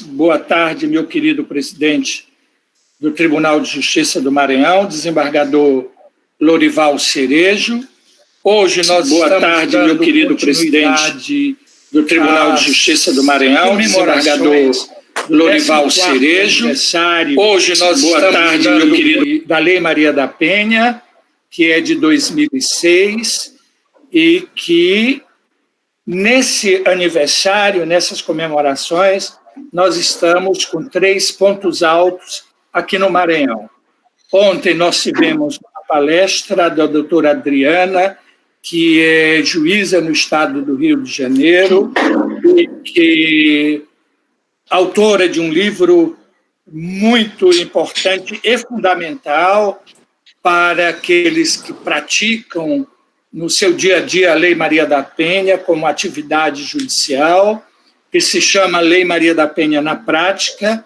boa tarde, meu querido presidente do Tribunal de Justiça do Maranhão, desembargador Lorival Cerejo. Hoje nós Boa tarde, meu querido presidente do Tribunal de Justiça do Maranhão, desembargador Lorival Cerejo. Hoje nós estamos da Lei Maria da Penha, que é de 2006, e que nesse aniversário, nessas comemorações, nós estamos com 3 pontos altos aqui no Maranhão. Ontem nós tivemos a palestra da doutora Adriana, que é juíza no estado do Rio de Janeiro, e que autora de um livro muito importante e fundamental para aqueles que praticam no seu dia a dia a Lei Maria da Penha como atividade judicial, que se chama Lei Maria da Penha na Prática,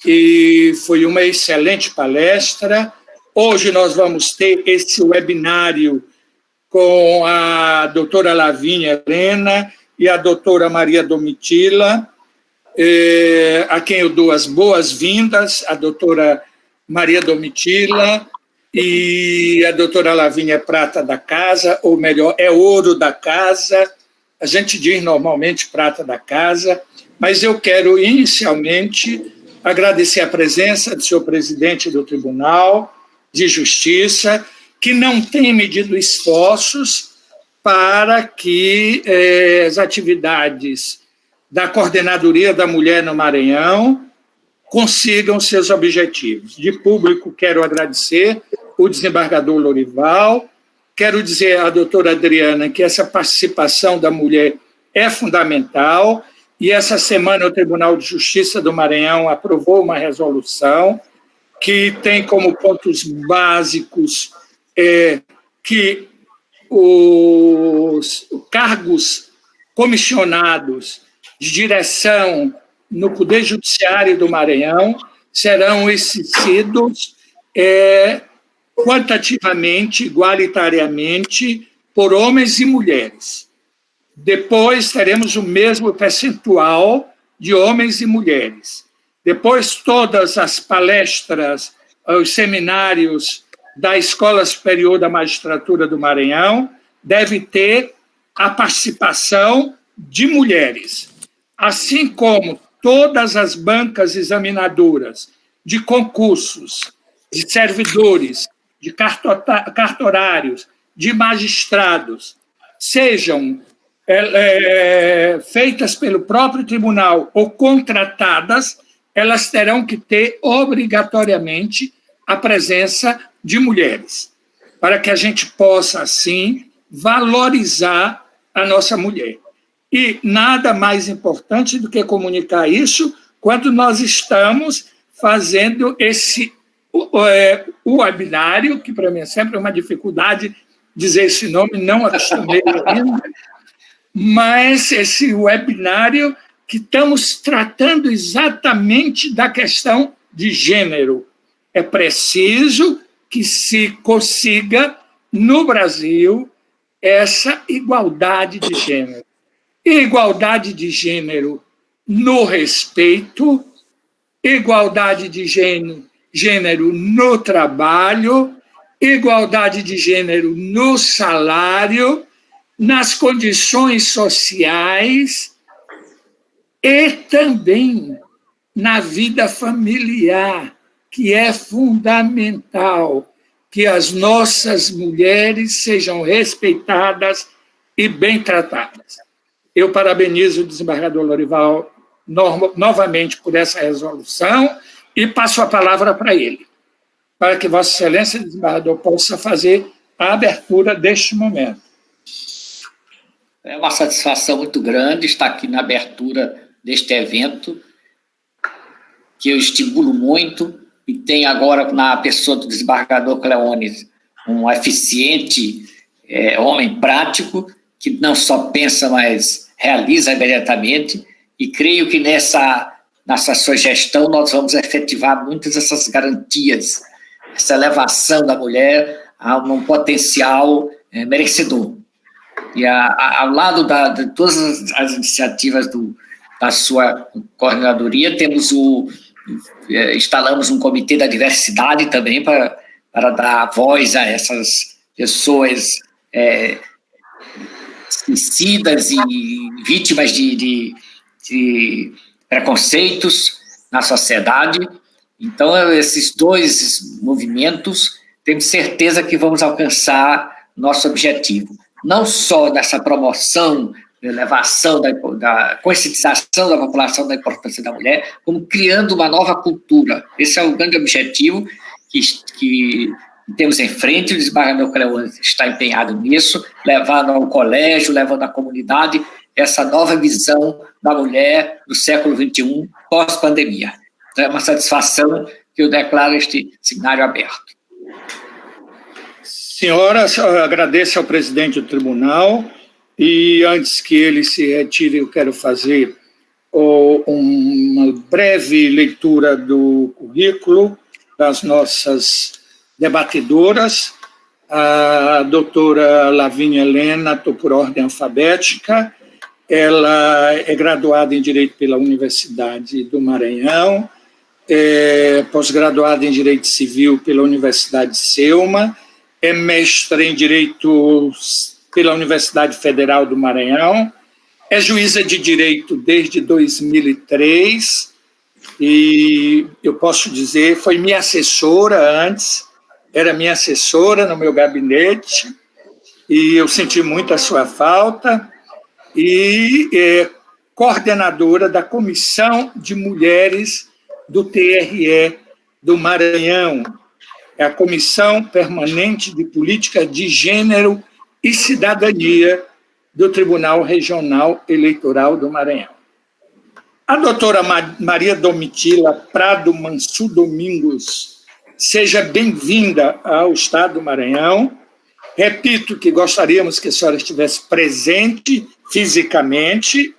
e foi uma excelente palestra. Hoje nós vamos ter esse webinário com a doutora Lavínia Helena e a doutora Maria Domitila, a quem eu dou as boas-vindas, a doutora Maria Domitila, e a doutora Lavínia é prata da casa, ou melhor, é ouro da casa. A gente diz normalmente prata da casa, mas eu quero inicialmente agradecer a presença do senhor presidente do Tribunal de Justiça, que não tem medido esforços para que as atividades da Coordenadoria da Mulher no Maranhão consigam seus objetivos. De público, quero agradecer o desembargador Lorival, quero dizer à doutora Adriana que essa participação da mulher é fundamental, e essa semana o Tribunal de Justiça do Maranhão aprovou uma resolução que tem como pontos básicos que os cargos comissionados de direção no Poder Judiciário do Maranhão serão exercidos quantitativamente, igualitariamente, por homens e mulheres. Depois teremos o mesmo percentual de homens e mulheres. Depois, todas as palestras, os seminários da Escola Superior da Magistratura do Maranhão devem ter a participação de mulheres, assim como todas as bancas examinadoras de concursos, de servidores, de cartorários, de magistrados, sejam feitas pelo próprio tribunal ou contratadas, elas terão que ter obrigatoriamente a presença de mulheres, para que a gente possa, assim, valorizar a nossa mulher. E nada mais importante do que comunicar isso quando nós estamos fazendo esse webinário, que para mim é sempre uma dificuldade dizer esse nome, não acostumei ainda, mas esse webinário que estamos tratando exatamente da questão de gênero. É preciso que se consiga, no Brasil, essa igualdade de gênero. Igualdade de gênero no respeito, igualdade de gênero no trabalho, igualdade de gênero no salário, nas condições sociais e também na vida familiar, que é fundamental que as nossas mulheres sejam respeitadas e bem tratadas. Eu parabenizo o desembargador Lorival novamente por essa resolução e passo a palavra para ele, para que Vossa Excelência, desembargador, possa fazer a abertura deste momento. É uma satisfação muito grande estar aqui na abertura deste evento, que eu estimulo muito, e tem agora na pessoa do desembargador Cleones um eficiente homem prático, que não só pensa, mas realiza imediatamente, e creio que nessa sua gestão nós vamos efetivar muitas dessas garantias, essa elevação da mulher a um potencial merecedor. E ao lado de todas as iniciativas do da sua coordenadoria. Instalamos um comitê da diversidade também para dar voz a essas pessoas suicidas e vítimas de preconceitos na sociedade. Então, esses dois movimentos, temos certeza que vamos alcançar nosso objetivo. Não só nessa promoção, elevação da conscientização da população da importância da mulher, como criando uma nova cultura. Esse é o grande objetivo que temos em frente. O Desembargador Cleon está empenhado nisso, levando ao colégio, levando à comunidade essa nova visão da mulher do século XXI, pós-pandemia. Então, é uma satisfação que eu declaro este seminário aberto. Senhora, eu agradeço ao presidente do tribunal, e antes que ele se retire, eu quero fazer uma breve leitura do currículo das nossas debatedoras. A doutora Lavínia Helena, estou por ordem alfabética, ela é graduada em Direito pela Universidade do Maranhão, pós-graduada em Direito Civil pela Universidade de Selma, é mestra em Direito pela Universidade Federal do Maranhão, é juíza de Direito desde 2003, e eu posso dizer, foi minha assessora antes, era minha assessora no meu gabinete, e eu senti muito a sua falta, e é coordenadora da Comissão de Mulheres do TRE do Maranhão, é a Comissão Permanente de Política de Gênero e Cidadania do Tribunal Regional Eleitoral do Maranhão. A doutora Maria Domitila Prado Mansur Domingos, seja bem-vinda ao Estado do Maranhão. Repito que gostaríamos que a senhora estivesse presente fisicamente,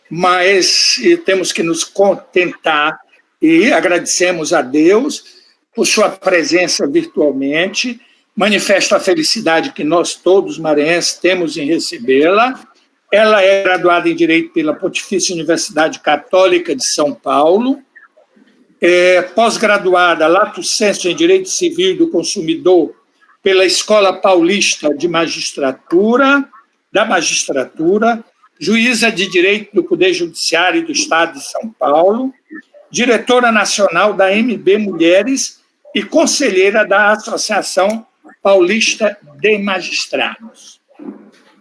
mas temos que nos contentar e agradecemos a Deus por sua presença virtualmente. Manifesto a felicidade que nós todos maranhenses temos em recebê-la. Ela é graduada em Direito pela Pontifícia Universidade Católica de São Paulo, pós-graduada lato sensu em Direito Civil e do Consumidor pela Escola Paulista de Magistratura, juíza de Direito do Poder Judiciário do Estado de São Paulo, diretora nacional da MB Mulheres e conselheira da Associação Paulista de Magistrados.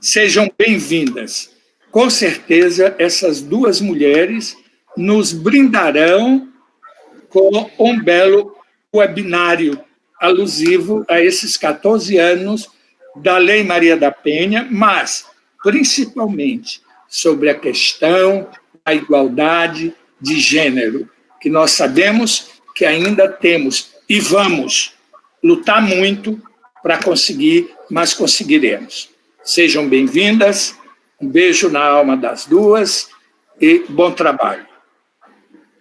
Sejam bem-vindas. Com certeza, essas duas mulheres nos brindarão com um belo webinário alusivo a esses 14 anos da Lei Maria da Penha, mas, principalmente, sobre a questão da igualdade de gênero, que nós sabemos que ainda temos e vamos lutar muito para conseguir, mas conseguiremos. Sejam bem-vindas, um beijo na alma das duas e bom trabalho.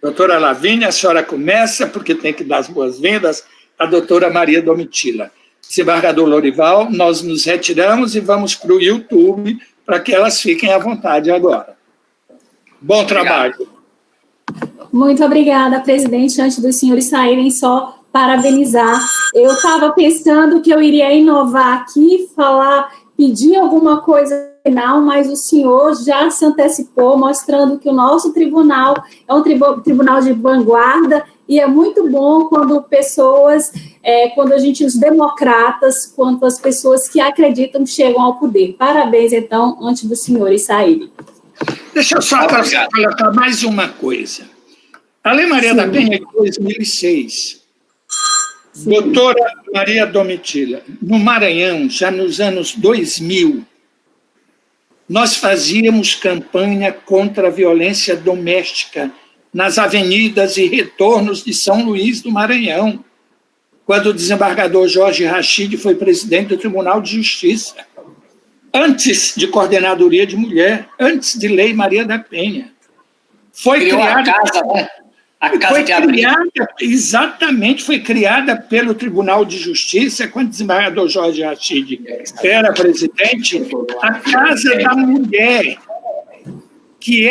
Doutora Lavínia, a senhora começa, porque tem que dar as boas-vindas à doutora Maria Domitila. Desembargador Lorival, nós nos retiramos e vamos para o YouTube para que elas fiquem à vontade agora. Bom trabalho. Muito obrigada, presidente. Antes dos senhores saírem, só parabenizar. Eu estava pensando que eu iria inovar aqui, pedir alguma coisa final, mas o senhor já se antecipou, mostrando que o nosso tribunal é um tribunal de vanguarda, e é muito bom quando os democratas, quando as pessoas que acreditam chegam ao poder. Parabéns, então, antes dos senhores saírem. Deixa eu só colocar mais uma coisa. A Lei Maria da Penha é de 2006. Sim. Doutora Maria Domitila, no Maranhão, já nos anos 2000, nós fazíamos campanha contra a violência doméstica nas avenidas e retornos de São Luís do Maranhão, quando o desembargador Jorge Rachid foi presidente do Tribunal de Justiça, antes de Coordenadoria de Mulher, antes de Lei Maria da Penha. Foi criada... Exatamente, foi criada pelo Tribunal de Justiça, quando o desembargador Jorge Rachid era presidente, a Casa da Mulher, que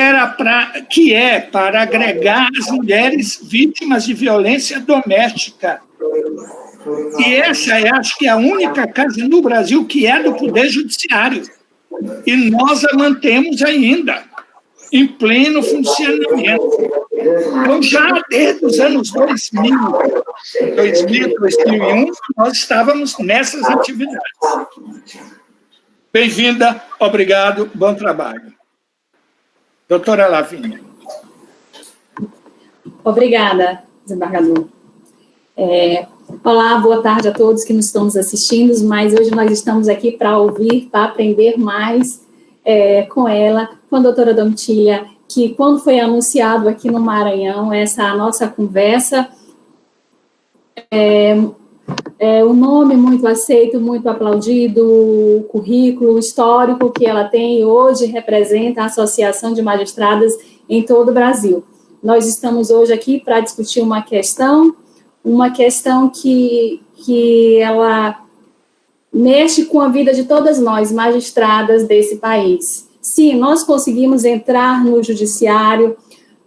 é para agregar as mulheres vítimas de violência doméstica. E essa acho que é a única casa no Brasil que é do Poder Judiciário. E nós a mantemos ainda em pleno funcionamento. Então, já desde os anos 2000, 2001, nós estávamos nessas atividades. Bem-vinda, obrigado, bom trabalho. Doutora Lavínia. Obrigada, desembargador. Olá, boa tarde a todos que nos estão nos assistindo, mas hoje nós estamos aqui para ouvir, para aprender mais com ela, com a doutora Domitília, que quando foi anunciado aqui no Maranhão, essa nossa conversa, o nome muito aceito, muito aplaudido, o currículo histórico que ela tem hoje representa a Associação de Magistradas em todo o Brasil. Nós estamos hoje aqui para discutir uma questão que ela mexe com a vida de todas nós, magistradas desse país. Sim, nós conseguimos entrar no judiciário,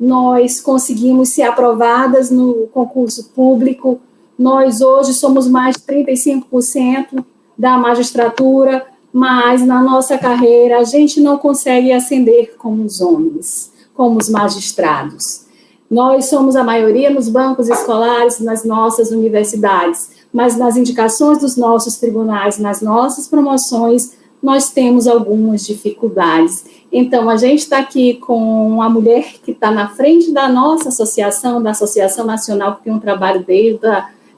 nós conseguimos ser aprovadas no concurso público, nós hoje somos mais de 35% da magistratura, mas na nossa carreira a gente não consegue ascender como os homens, como os magistrados. Nós somos a maioria nos bancos escolares, nas nossas universidades, mas nas indicações dos nossos tribunais, nas nossas promoções, nós temos algumas dificuldades. Então, a gente está aqui com uma mulher que está na frente da nossa associação, da Associação Nacional, que tem um trabalho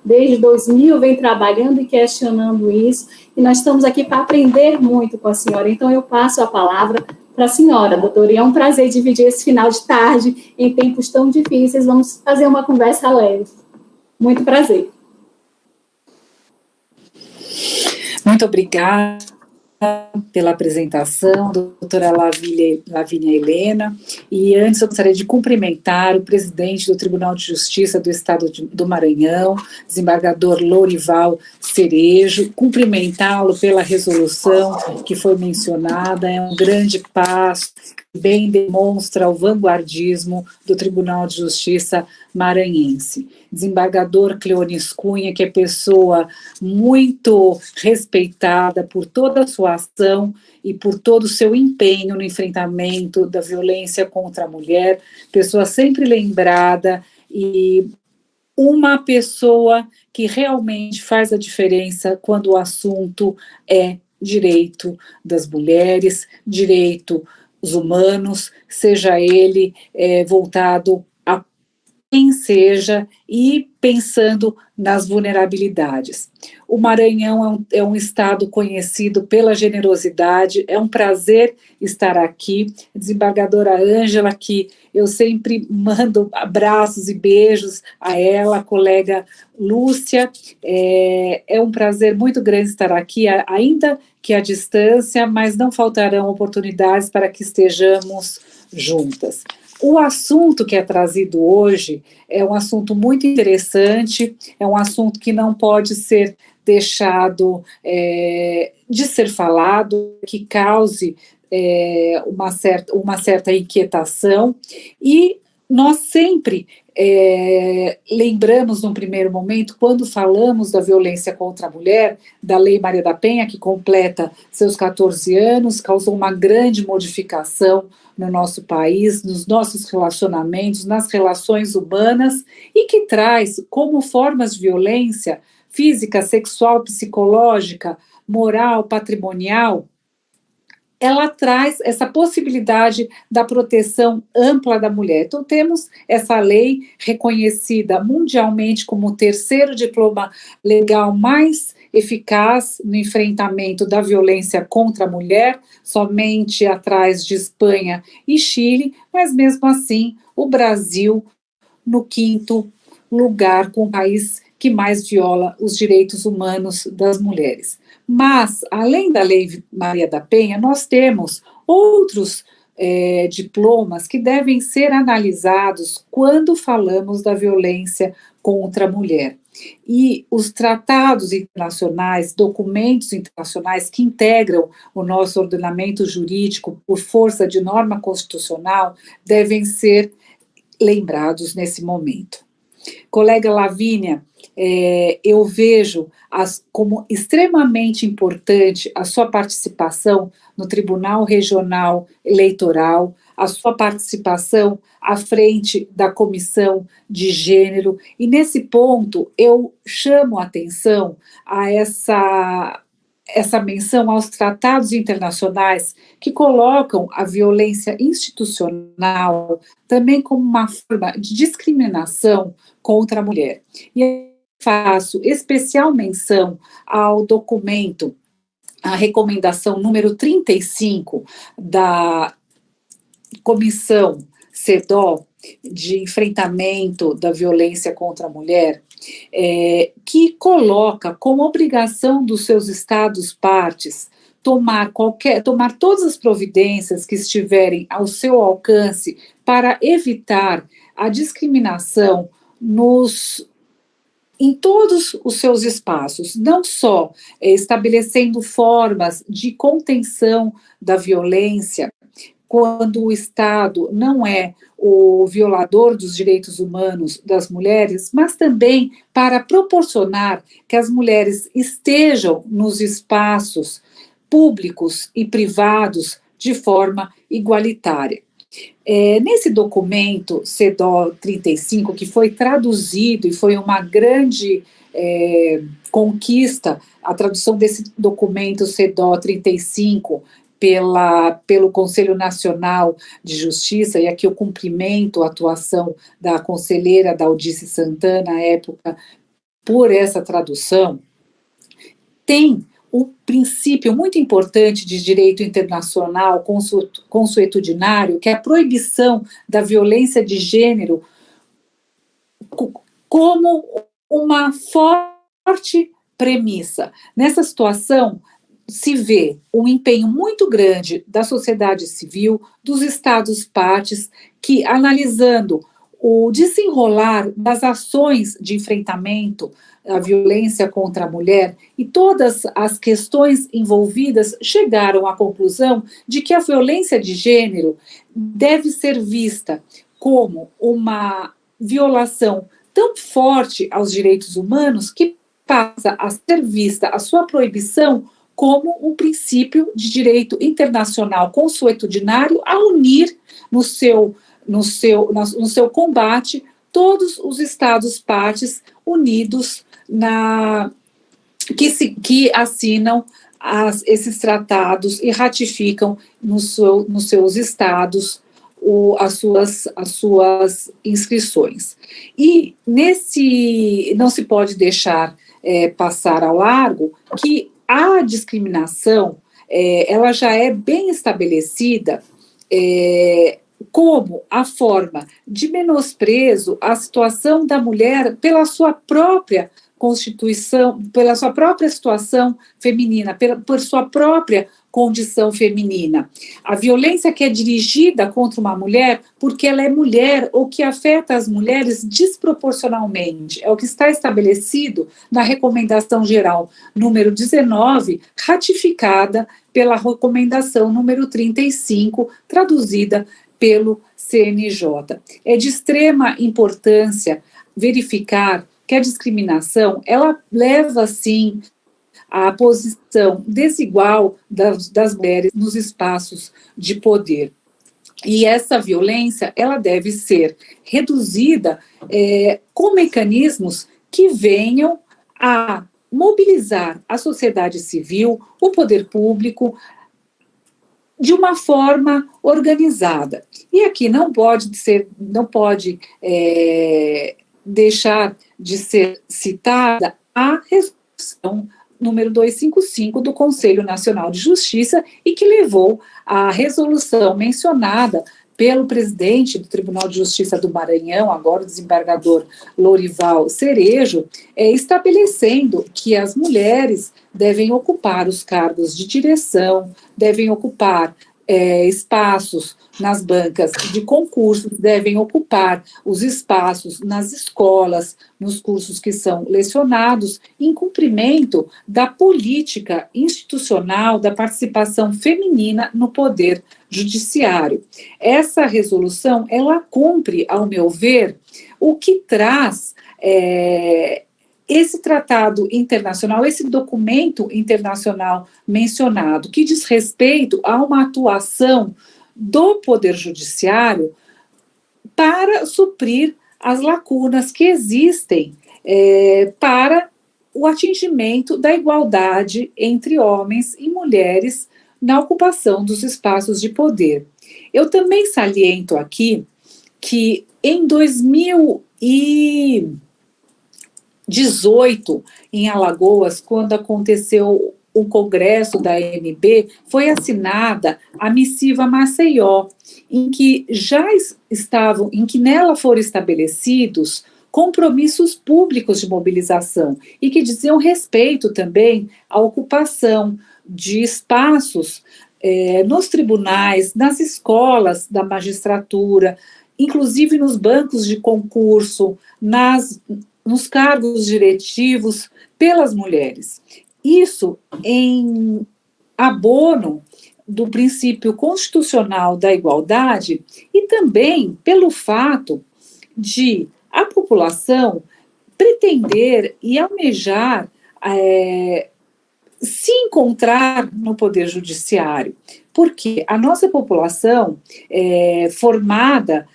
desde 2000, vem trabalhando e questionando isso, e nós estamos aqui para aprender muito com a senhora. Então, eu passo a palavra para a senhora, doutora, e é um prazer dividir esse final de tarde em tempos tão difíceis. Vamos fazer uma conversa leve. Muito prazer. Muito obrigada pela apresentação, doutora Lavínia Helena, e antes eu gostaria de cumprimentar o presidente do Tribunal de Justiça do Estado do Maranhão, desembargador Lorival Cerejo, cumprimentá-lo pela resolução que foi mencionada, é um grande passo, bem demonstra o vanguardismo do Tribunal de Justiça maranhense. Desembargador Cleonis Cunha, que é pessoa muito respeitada por toda a sua ação e por todo o seu empenho no enfrentamento da violência contra a mulher, pessoa sempre lembrada e uma pessoa que realmente faz a diferença quando o assunto é direito das mulheres, direitos humanos, seja ele voltado a quem seja e pensando nas vulnerabilidades. O Maranhão é um estado conhecido pela generosidade, é um prazer estar aqui. Desembargadora Ângela, que eu sempre mando abraços e beijos a ela, a colega Lúcia, é um prazer muito grande estar aqui, ainda que à distância, mas não faltarão oportunidades para que estejamos juntas. O assunto que é trazido hoje é um assunto muito interessante, é um assunto que não pode ser deixado de ser falado, que cause uma certa inquietação, e nós sempre lembramos num primeiro momento, quando falamos da violência contra a mulher, da Lei Maria da Penha, que completa seus 14 anos, causou uma grande modificação no nosso país, nos nossos relacionamentos, nas relações humanas, e que traz como formas de violência física, sexual, psicológica, moral, patrimonial, ela traz essa possibilidade da proteção ampla da mulher. Então, temos essa lei reconhecida mundialmente como o terceiro diploma legal mais eficaz no enfrentamento da violência contra a mulher, somente atrás de Espanha e Chile, mas mesmo assim, o Brasil no 5º lugar com o país que mais viola os direitos humanos das mulheres. Mas, além da Lei Maria da Penha, nós temos outros diplomas que devem ser analisados quando falamos da violência contra a mulher. E os tratados internacionais, documentos internacionais que integram o nosso ordenamento jurídico por força de norma constitucional devem ser lembrados nesse momento. Colega Lavínia, eu vejo como extremamente importante a sua participação no Tribunal Regional Eleitoral, a sua participação à frente da Comissão de Gênero, e nesse ponto eu chamo a atenção a essa menção aos tratados internacionais que colocam a violência institucional também como uma forma de discriminação contra a mulher. E faço especial menção ao documento, a recomendação número 35 da Comissão CEDAW de enfrentamento da violência contra a mulher, que coloca como obrigação dos seus estados-partes tomar todas as providências que estiverem ao seu alcance para evitar a discriminação em todos os seus espaços, não só estabelecendo formas de contenção da violência, quando o Estado não é o violador dos direitos humanos das mulheres, mas também para proporcionar que as mulheres estejam nos espaços públicos e privados de forma igualitária. Nesse documento CEDAW 35, que foi traduzido e foi uma grande conquista, a tradução desse documento CEDAW 35 pelo Conselho Nacional de Justiça, e aqui eu cumprimento a atuação da conselheira Daldice Santana, à época, por essa tradução, tem um princípio muito importante de direito internacional consuetudinário, que é a proibição da violência de gênero como uma forte premissa. Nessa situação, se vê um empenho muito grande da sociedade civil, dos estados-partes, que, analisando o desenrolar das ações de enfrentamento à violência contra a mulher e todas as questões envolvidas, chegaram à conclusão de que a violência de gênero deve ser vista como uma violação tão forte aos direitos humanos que passa a ser vista a sua proibição como um princípio de direito internacional consuetudinário a unir no seu combate todos os estados-partes unidos que assinam esses tratados e ratificam nos seus estados as suas inscrições. E não se pode deixar passar ao largo que a discriminação, ela já é bem estabelecida como a forma de menosprezo à situação da mulher pela sua própria constituição, pela sua própria situação feminina, por sua própria condição feminina. A violência que é dirigida contra uma mulher porque ela é mulher ou que afeta as mulheres desproporcionalmente. É o que está estabelecido na Recomendação Geral número 19, ratificada pela Recomendação número 35, traduzida pelo CNJ. É de extrema importância verificar que a discriminação, ela leva, sim, à posição desigual das mulheres nos espaços de poder. E essa violência, ela deve ser reduzida com mecanismos que venham a mobilizar a sociedade civil, o poder público, de uma forma organizada. E aqui não pode deixar de ser citada a resolução número 255 do Conselho Nacional de Justiça e que levou à resolução mencionada pelo presidente do Tribunal de Justiça do Maranhão, agora o desembargador Lorival Cerejo, estabelecendo que as mulheres devem ocupar os cargos de direção, devem ocupar espaços nas bancas de concursos, devem ocupar os espaços nas escolas, nos cursos que são lecionados, em cumprimento da política institucional da participação feminina no poder judiciário. Essa resolução, ela cumpre, ao meu ver, o que traz esse tratado internacional, esse documento internacional mencionado, que diz respeito a uma atuação do Poder Judiciário para suprir as lacunas que existem para o atingimento da igualdade entre homens e mulheres na ocupação dos espaços de poder. Eu também saliento aqui que em 2018, em Alagoas, quando aconteceu o congresso da AMB, foi assinada a missiva Maceió, em que nela foram estabelecidos compromissos públicos de mobilização e que diziam respeito também à ocupação de espaços nos tribunais, nas escolas da magistratura, inclusive nos bancos de concurso, nos cargos diretivos pelas mulheres. Isso em abono do princípio constitucional da igualdade e também pelo fato de a população pretender e almejar se encontrar no Poder Judiciário, porque a nossa população formada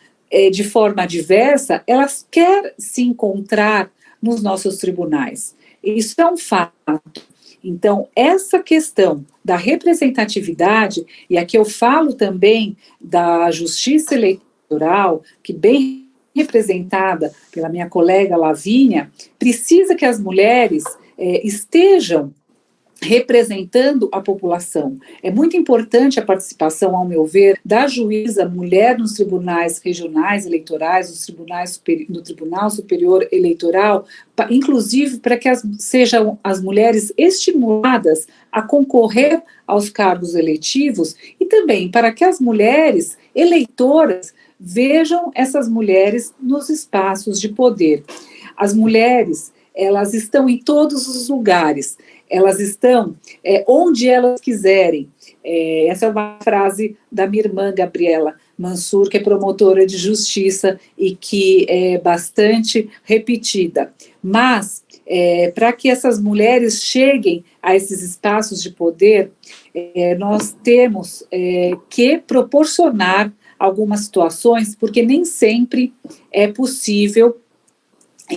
de forma diversa, ela quer se encontrar nos nossos tribunais. Isso é um fato. Então, essa questão da representatividade, e aqui eu falo também da justiça eleitoral, que bem representada pela minha colega Lavínia, precisa que as mulheres estejam representando a população. É muito importante a participação, ao meu ver, da juíza mulher nos tribunais regionais eleitorais, no Tribunal Superior Eleitoral, inclusive para que sejam as mulheres estimuladas a concorrer aos cargos eletivos e também para que as mulheres eleitoras vejam essas mulheres nos espaços de poder. As mulheres, elas estão em todos os lugares, elas estão onde elas quiserem. Essa é uma frase da minha irmã Gabriela Mansur, que é promotora de justiça e que é bastante repetida. Mas, para que essas mulheres cheguem a esses espaços de poder, nós temos que proporcionar algumas situações, porque nem sempre é possível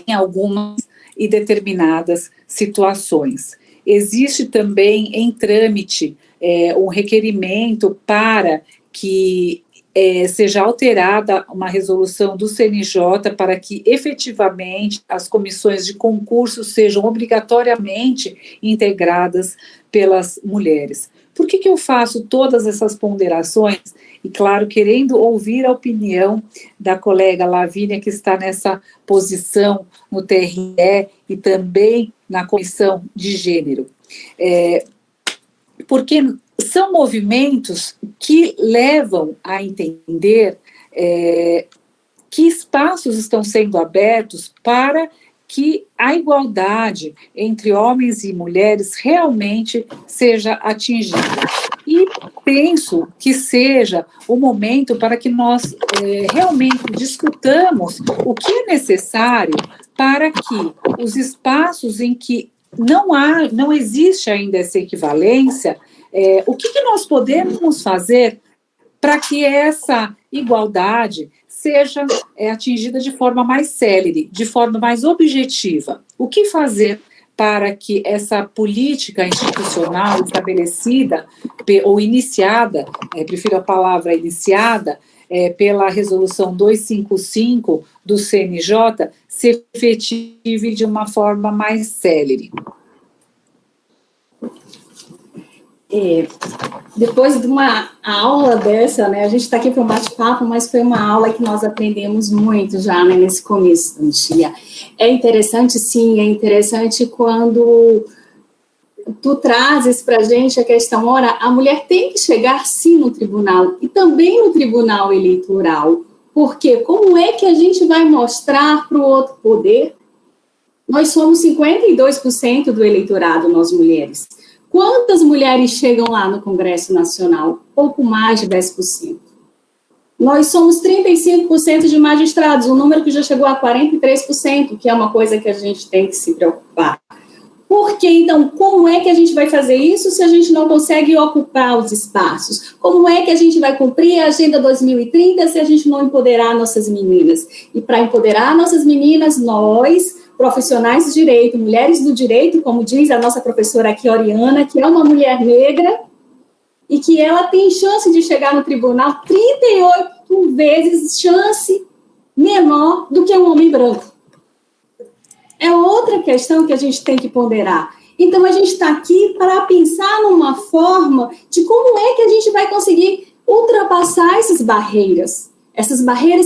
em algumas e determinadas situações. Existe também em trâmite um requerimento para que seja alterada uma resolução do CNJ para que efetivamente as comissões de concurso sejam obrigatoriamente integradas pelas mulheres. Por que eu faço todas essas ponderações? E, claro, querendo ouvir a opinião da colega Lavínia, que está nessa posição no TRE e também na Comissão de Gênero. Porque são movimentos que levam a entender que espaços estão sendo abertos para que a igualdade entre homens e mulheres realmente seja atingida. E penso que seja o momento para que nós realmente discutamos o que é necessário para que os espaços em que não existe ainda essa equivalência, o que nós podemos fazer para que essa igualdade seja atingida de forma mais célere, de forma mais objetiva. O que fazer para que essa política institucional estabelecida ou iniciada, prefiro a palavra iniciada, pela resolução 255 do CNJ, se efetive de uma forma mais célere. Depois de uma aula dessa, né, a gente está aqui para um bate-papo, mas foi uma aula que nós aprendemos muito já, né, nesse começo do dia. É interessante, sim, é interessante quando tu trazes para a gente a questão, ora, a mulher tem que chegar sim no tribunal, e também no tribunal eleitoral, porque como é que a gente vai mostrar para o outro poder? Nós somos 52% do eleitorado, nós mulheres. Quantas mulheres chegam lá no Congresso Nacional? Pouco mais de 10%. Nós somos 35% de magistrados, um número que já chegou a 43%, que é uma coisa que a gente tem que se preocupar. Por que, então, como é que a gente vai fazer isso se a gente não consegue ocupar os espaços? Como é que a gente vai cumprir a Agenda 2030 se a gente não empoderar nossas meninas? E para empoderar nossas meninas, nós, profissionais do direito, mulheres do direito, como diz a nossa professora aqui, Oriana, que é uma mulher negra, e que ela tem chance de chegar no tribunal 38 vezes chance menor do que um homem branco. É outra questão que a gente tem que ponderar. Então, a gente está aqui para pensar numa forma de como é que a gente vai conseguir ultrapassar essas barreiras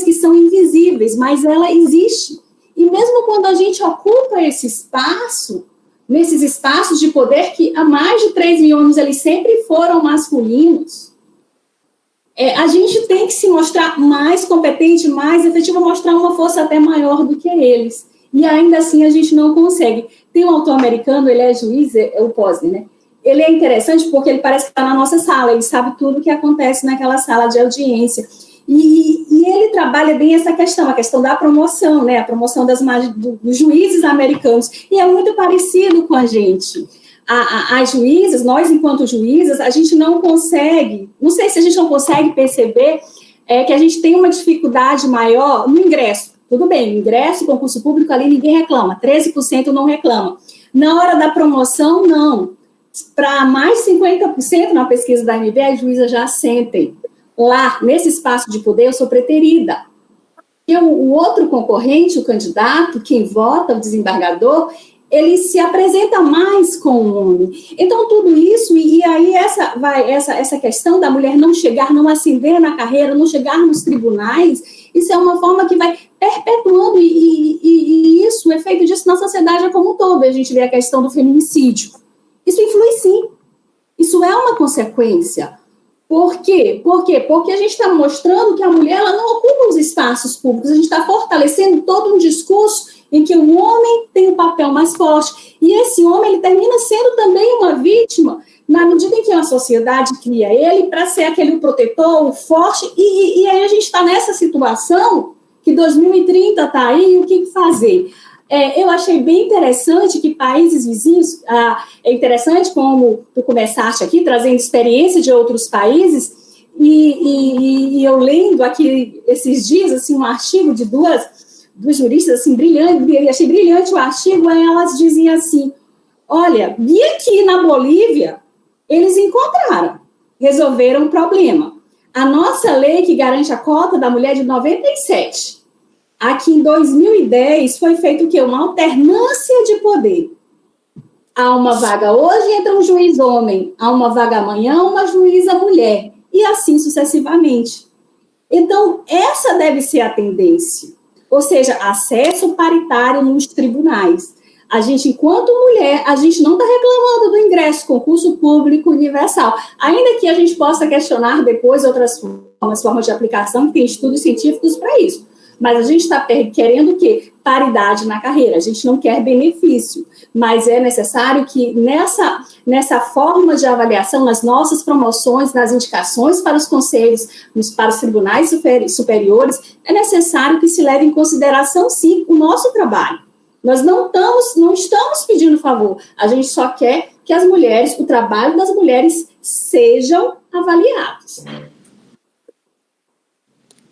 que são invisíveis, mas ela existe. E mesmo quando a gente ocupa esse espaço, nesses espaços de poder que há mais de 3 mil anos eles sempre foram masculinos, a gente tem que se mostrar mais competente, mais efetivo, mostrar uma força até maior do que eles. E ainda assim a gente não consegue. Tem um autor americano, ele é juiz, é o Posner, né? Ele é interessante porque ele parece que está na nossa sala, ele sabe tudo o que acontece naquela sala de audiência. E ele trabalha bem essa questão, a questão da promoção, né? A promoção dos juízes americanos. E é muito parecido com a gente. As juízas, nós enquanto juízas, a gente não consegue, não sei se a gente não consegue perceber que a gente tem uma dificuldade maior no ingresso. Tudo bem, ingresso, concurso público, ali ninguém reclama, 13% não reclama. Na hora da promoção, não. Para mais de 50% na pesquisa da MB, as juízas já sentem. Lá, nesse espaço de poder, eu sou preterida. E o outro concorrente, o candidato, quem vota, o desembargador, ele se apresenta mais com o homem. Então, tudo isso, e aí essa questão da mulher não chegar, não ascender na carreira, não chegar nos tribunais, isso é uma forma que vai perpetuando, e isso, o efeito disso na sociedade é como um todo. A gente vê a questão do feminicídio. Isso influi, sim. Isso é uma consequência. Por quê? Porque a gente está mostrando que a mulher ela não ocupa os espaços públicos, a gente está fortalecendo todo um discurso em que o homem tem um papel mais forte. E esse homem ele termina sendo também uma vítima, na medida em que a sociedade cria ele para ser aquele protetor, o forte, e aí a gente está nessa situação que 2030 está aí, e o que fazer? Eu achei bem interessante que países vizinhos, é interessante como tu começaste aqui, trazendo experiência de outros países, e eu lendo aqui esses dias, assim, um artigo de duas juristas, assim, brilhante, achei brilhante o artigo, aí elas diziam assim, olha, e aqui na Bolívia, eles resolveram o problema. A nossa lei que garante a cota da mulher é de 97. Aqui em 2010 foi feito o quê? Uma alternância de poder. Há uma vaga hoje, entra um juiz homem. Há uma vaga amanhã, uma juíza mulher. E assim sucessivamente. Então, essa deve ser a tendência. Ou seja, acesso paritário nos tribunais. A gente, enquanto mulher, a gente não está reclamando do ingresso, concurso público universal. Ainda que a gente possa questionar depois outras formas de aplicação, tem estudos científicos para isso. Mas a gente está querendo o quê? Paridade na carreira. A gente não quer benefício. Mas é necessário que nessa forma de avaliação, nas nossas promoções, nas indicações para os conselhos, para os tribunais superiores, é necessário que se leve em consideração, sim, o nosso trabalho. Nós não estamos pedindo favor. A gente só quer que as mulheres, o trabalho das mulheres, sejam avaliados.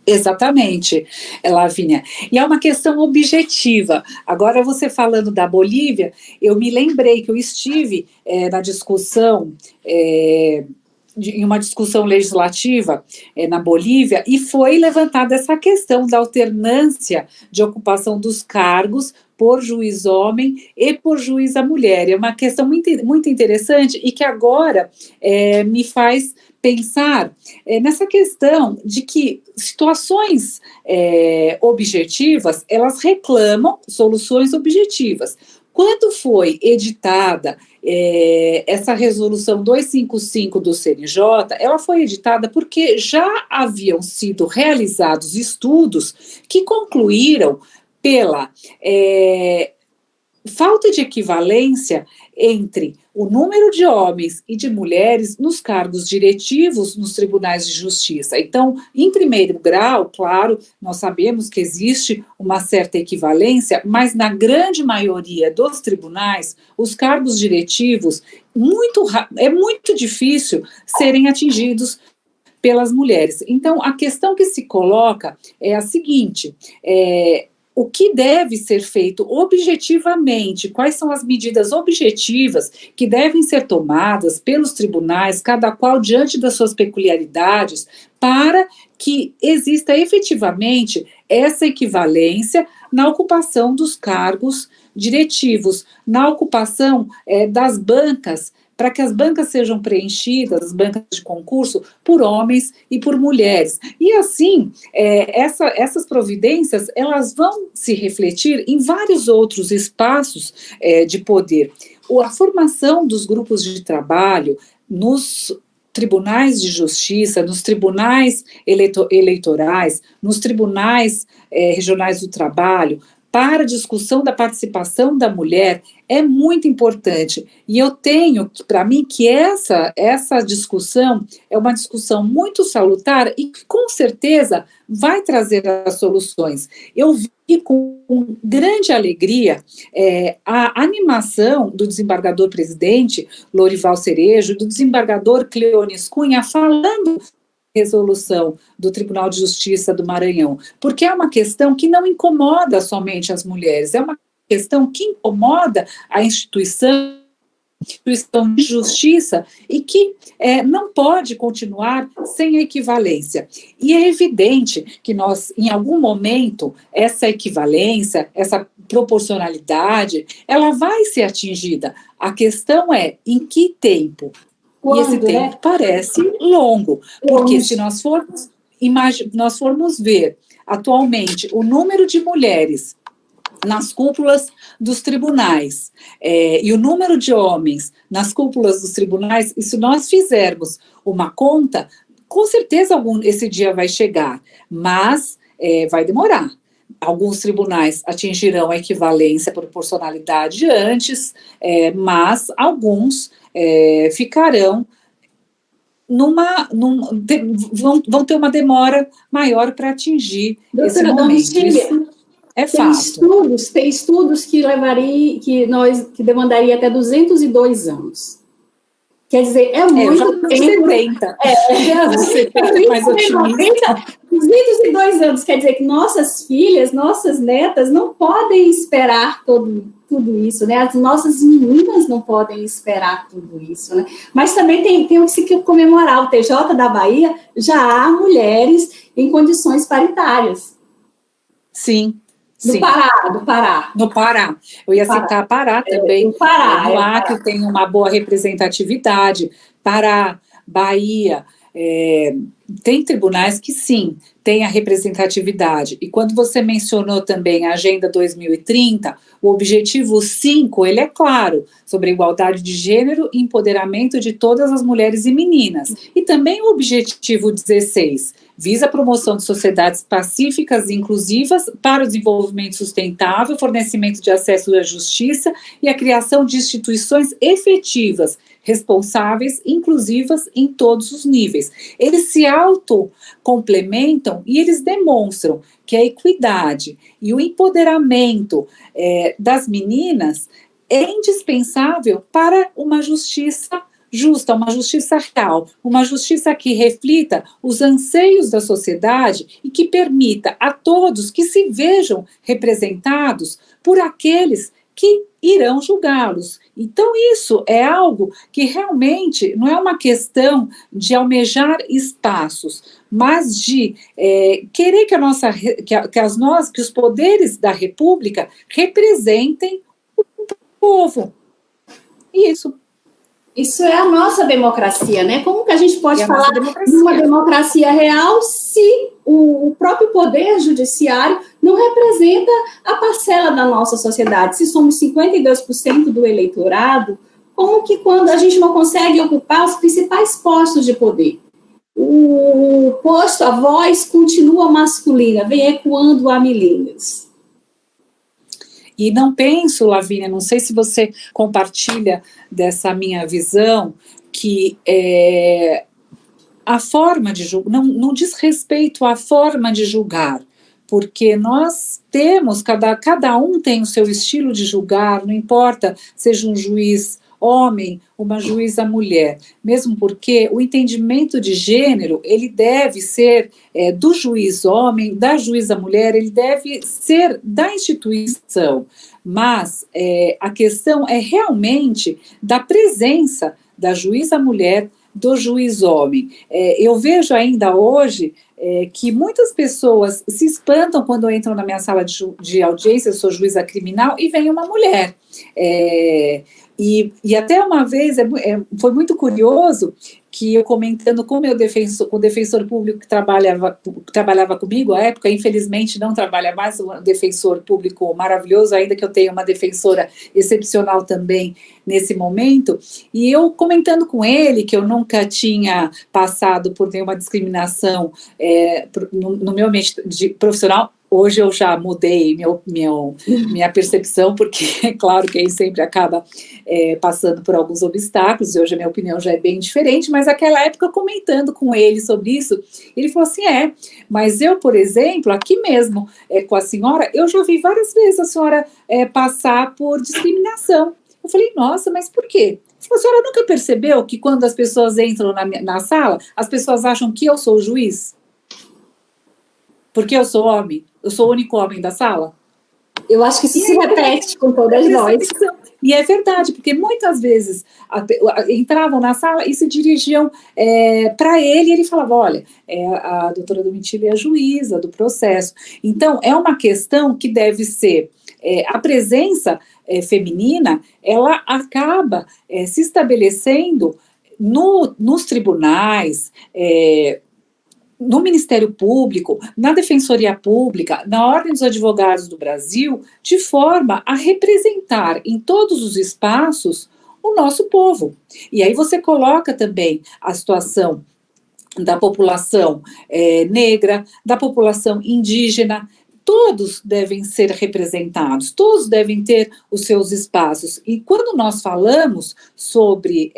Exatamente, Lavínia. E é uma questão objetiva. Agora, você falando da Bolívia, eu me lembrei que eu estive na discussão, em uma discussão legislativa na Bolívia, e foi levantada essa questão da alternância de ocupação dos cargos por juiz homem e por juíza mulher. É uma questão muito, muito interessante e que agora me faz pensar nessa questão de que situações objetivas, elas reclamam soluções objetivas. Quando foi editada essa resolução 255 do CNJ, ela foi editada porque já haviam sido realizados estudos que concluíram pela falta de equivalência entre o número de homens e de mulheres nos cargos diretivos nos tribunais de justiça. Então, em primeiro grau, claro, nós sabemos que existe uma certa equivalência, mas na grande maioria dos tribunais, os cargos diretivos, é muito difícil serem atingidos pelas mulheres. Então, a questão que se coloca é a seguinte: o que deve ser feito objetivamente, quais são as medidas objetivas que devem ser tomadas pelos tribunais, cada qual diante das suas peculiaridades, para que exista efetivamente essa equivalência na ocupação dos cargos diretivos, na ocupação das bancas, para que as bancas sejam preenchidas, as bancas de concurso, por homens e por mulheres. E assim, essas providências, elas vão se refletir em vários outros espaços de poder. A formação dos grupos de trabalho nos tribunais de justiça, nos tribunais eleitorais, nos tribunais regionais do trabalho, para a discussão da participação da mulher, é muito importante. E eu tenho, para mim, que essa discussão é uma discussão muito salutar e que, com certeza, vai trazer as soluções. Eu vi com grande alegria a animação do desembargador-presidente Lorival Cerejo, do desembargador Cleones Cunha, falando resolução do Tribunal de Justiça do Maranhão, porque é uma questão que não incomoda somente as mulheres, é uma questão que incomoda a instituição de justiça e que não pode continuar sem a equivalência. E é evidente que nós, em algum momento, essa equivalência, essa proporcionalidade, ela vai ser atingida. A questão é em que tempo? E esse tempo parece longo, porque se nós formos ver atualmente o número de mulheres nas cúpulas dos tribunais e o número de homens nas cúpulas dos tribunais, e se nós fizermos uma conta, com certeza esse dia vai chegar, mas vai demorar. Alguns tribunais atingirão a equivalência, a proporcionalidade antes, mas alguns ficarão vão ter uma demora maior para atingir esse momento. Isso é fato. Tem estudos que demandaria até 202 anos. Quer dizer, é muito tempo. 70. Mais otimista. 202 anos, quer dizer que nossas filhas, nossas netas não podem esperar tudo isso, né? As nossas meninas não podem esperar tudo isso, né? Mas também tem que se comemorar. O TJ da Bahia já há mulheres em condições paritárias. Sim. Do Pará. No Pará. Eu ia citar Pará também. Pará. No Acre tem uma boa representatividade. Pará, Bahia, tem tribunais que sim, tem a representatividade. E quando você mencionou também a Agenda 2030, o objetivo 5, ele é claro, sobre a igualdade de gênero e empoderamento de todas as mulheres e meninas. E também o objetivo 16, visa a promoção de sociedades pacíficas e inclusivas para o desenvolvimento sustentável, fornecimento de acesso à justiça e a criação de instituições efetivas, responsáveis, inclusivas em todos os níveis. Eles se autocomplementam e eles demonstram que a equidade e o empoderamento das meninas é indispensável para uma justiça justa, uma justiça real, uma justiça que reflita os anseios da sociedade e que permita a todos que se vejam representados por aqueles que irão julgá-los. Então, isso é algo que realmente não é uma questão de almejar espaços, mas de querer que os poderes da República representem o povo. E isso. Isso é a nossa democracia, né? Como que a gente pode falar de uma democracia real se o próprio poder judiciário não representa a parcela da nossa sociedade? Se somos 52% do eleitorado, como que quando a gente não consegue ocupar os principais postos de poder? O posto, a voz continua masculina, vem ecoando há milênios. E não penso, Lavínia, não sei se você compartilha dessa minha visão, que a forma de julgar, não diz respeito à forma de julgar, porque nós temos, cada um tem o seu estilo de julgar, não importa seja um juiz homem, uma juíza mulher, mesmo porque o entendimento de gênero, ele deve ser do juiz homem, da juíza mulher, ele deve ser da instituição, mas a questão é realmente da presença da juíza mulher, do juiz homem. Eu vejo ainda hoje que muitas pessoas se espantam quando entram na minha sala de audiência, eu sou juíza criminal, e vem uma mulher. E até uma vez, foi muito curioso, que eu comentando com o defensor público que trabalhava comigo à época, infelizmente não trabalha mais, um defensor público maravilhoso, ainda que eu tenha uma defensora excepcional também nesse momento, e eu comentando com ele que eu nunca tinha passado por nenhuma discriminação no meu ambiente profissional. Hoje eu já mudei minha percepção, porque é claro que aí sempre acaba passando por alguns obstáculos, e hoje a minha opinião já é bem diferente, mas naquela época, comentando com ele sobre isso, ele falou assim, mas eu, por exemplo, aqui mesmo com a senhora, eu já vi várias vezes a senhora passar por discriminação. Eu falei, nossa, mas por quê? A senhora nunca percebeu que quando as pessoas entram na sala, as pessoas acham que eu sou o juiz? Porque eu sou homem? Eu sou o único homem da sala? Eu acho que isso se repete com todas nós. E é verdade, porque muitas vezes entravam na sala e se dirigiam para ele, e ele falava, olha, a doutora Domitila é a juíza do processo. Então, é uma questão que deve ser, a presença feminina, ela acaba se estabelecendo nos tribunais, no Ministério Público, na Defensoria Pública, na Ordem dos Advogados do Brasil, de forma a representar em todos os espaços o nosso povo. E aí você coloca também a situação da população negra, da população indígena. Todos devem ser representados, todos devem ter os seus espaços. E quando nós falamos sobre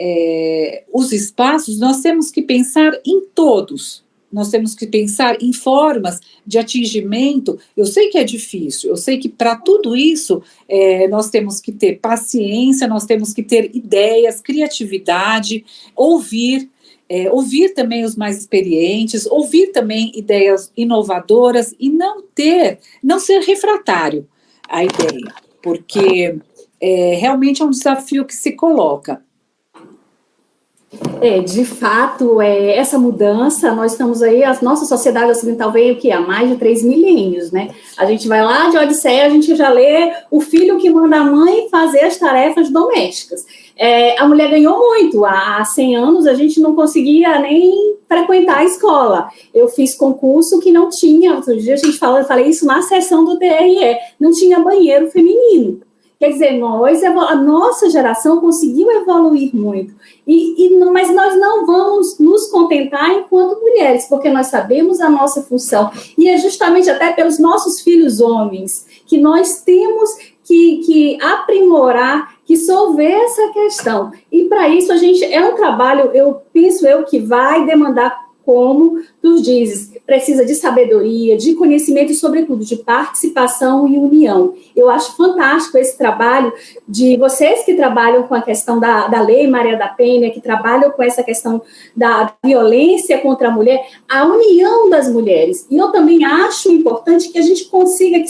os espaços, nós temos que pensar em todos. Nós temos que pensar em formas de atingimento. Eu sei que é difícil, eu sei que para tudo isso nós temos que ter paciência, nós temos que ter ideias, criatividade, ouvir também os mais experientes, ouvir também ideias inovadoras e não ser refratário à ideia, porque realmente é um desafio que se coloca. De fato, essa mudança, nós estamos aí, a nossa sociedade ocidental veio há mais de 3 milênios, né? A gente vai lá de Odisseia, a gente já lê o filho que manda a mãe fazer as tarefas domésticas. A mulher ganhou muito, há 100 anos a gente não conseguia nem frequentar a escola. Eu fiz concurso que não tinha, outro dia eu falei isso na sessão do TRE, não tinha banheiro feminino. Quer dizer, a nossa geração conseguiu evoluir muito, mas nós não vamos nos contentar enquanto mulheres, porque nós sabemos a nossa função, e é justamente até pelos nossos filhos homens que nós temos que aprimorar, que solver essa questão. E para isso a gente um trabalho, penso que vai demandar, como tu dizes, precisa de sabedoria, de conhecimento e, sobretudo, de participação e união. Eu acho fantástico esse trabalho de vocês que trabalham com a questão da Lei Maria da Penha, que trabalham com essa questão da violência contra a mulher, a união das mulheres. E eu também acho importante que a gente consiga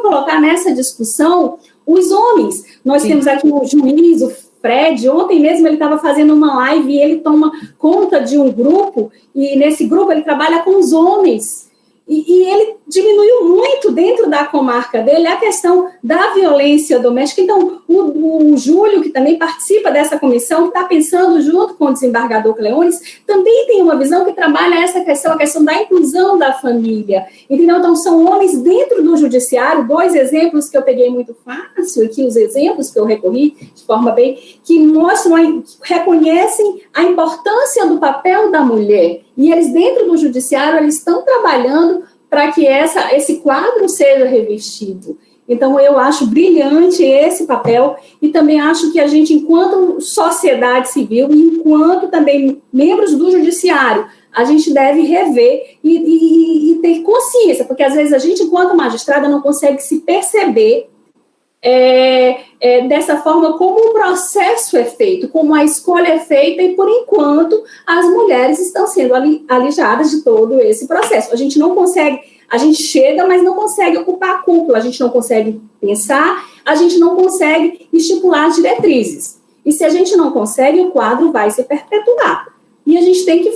colocar nessa discussão os homens. Nós temos aqui o juiz, o Fred, ontem mesmo ele estava fazendo uma live e ele toma conta de um grupo, e nesse grupo ele trabalha com os homens, e ele diminuiu muito dentro da comarca dele a questão da violência doméstica. Então, o Júlio, que também participa dessa comissão, que está pensando junto com o desembargador Cleones, também tem uma visão que trabalha essa questão, a questão da inclusão da família. Entendeu? Então, são homens dentro do judiciário, 2 exemplos que eu peguei muito fácil, aqui os exemplos que eu recorri de forma bem, que mostram, reconhecem a importância do papel da mulher. E eles, dentro do judiciário, eles estão trabalhando para que esse quadro seja revestido. Então, eu acho brilhante esse papel e também acho que a gente, enquanto sociedade civil, enquanto também membros do judiciário, a gente deve rever e ter consciência, porque às vezes a gente, enquanto magistrada, não consegue se perceber dessa forma como o processo é feito, como a escolha é feita, e por enquanto as mulheres estão sendo alijadas de todo esse processo. A gente não consegue, a gente chega, mas não consegue ocupar a cúpula, a gente não consegue pensar, a gente não consegue estipular as diretrizes. E se a gente não consegue, o quadro vai se perpetuar. E a gente tem que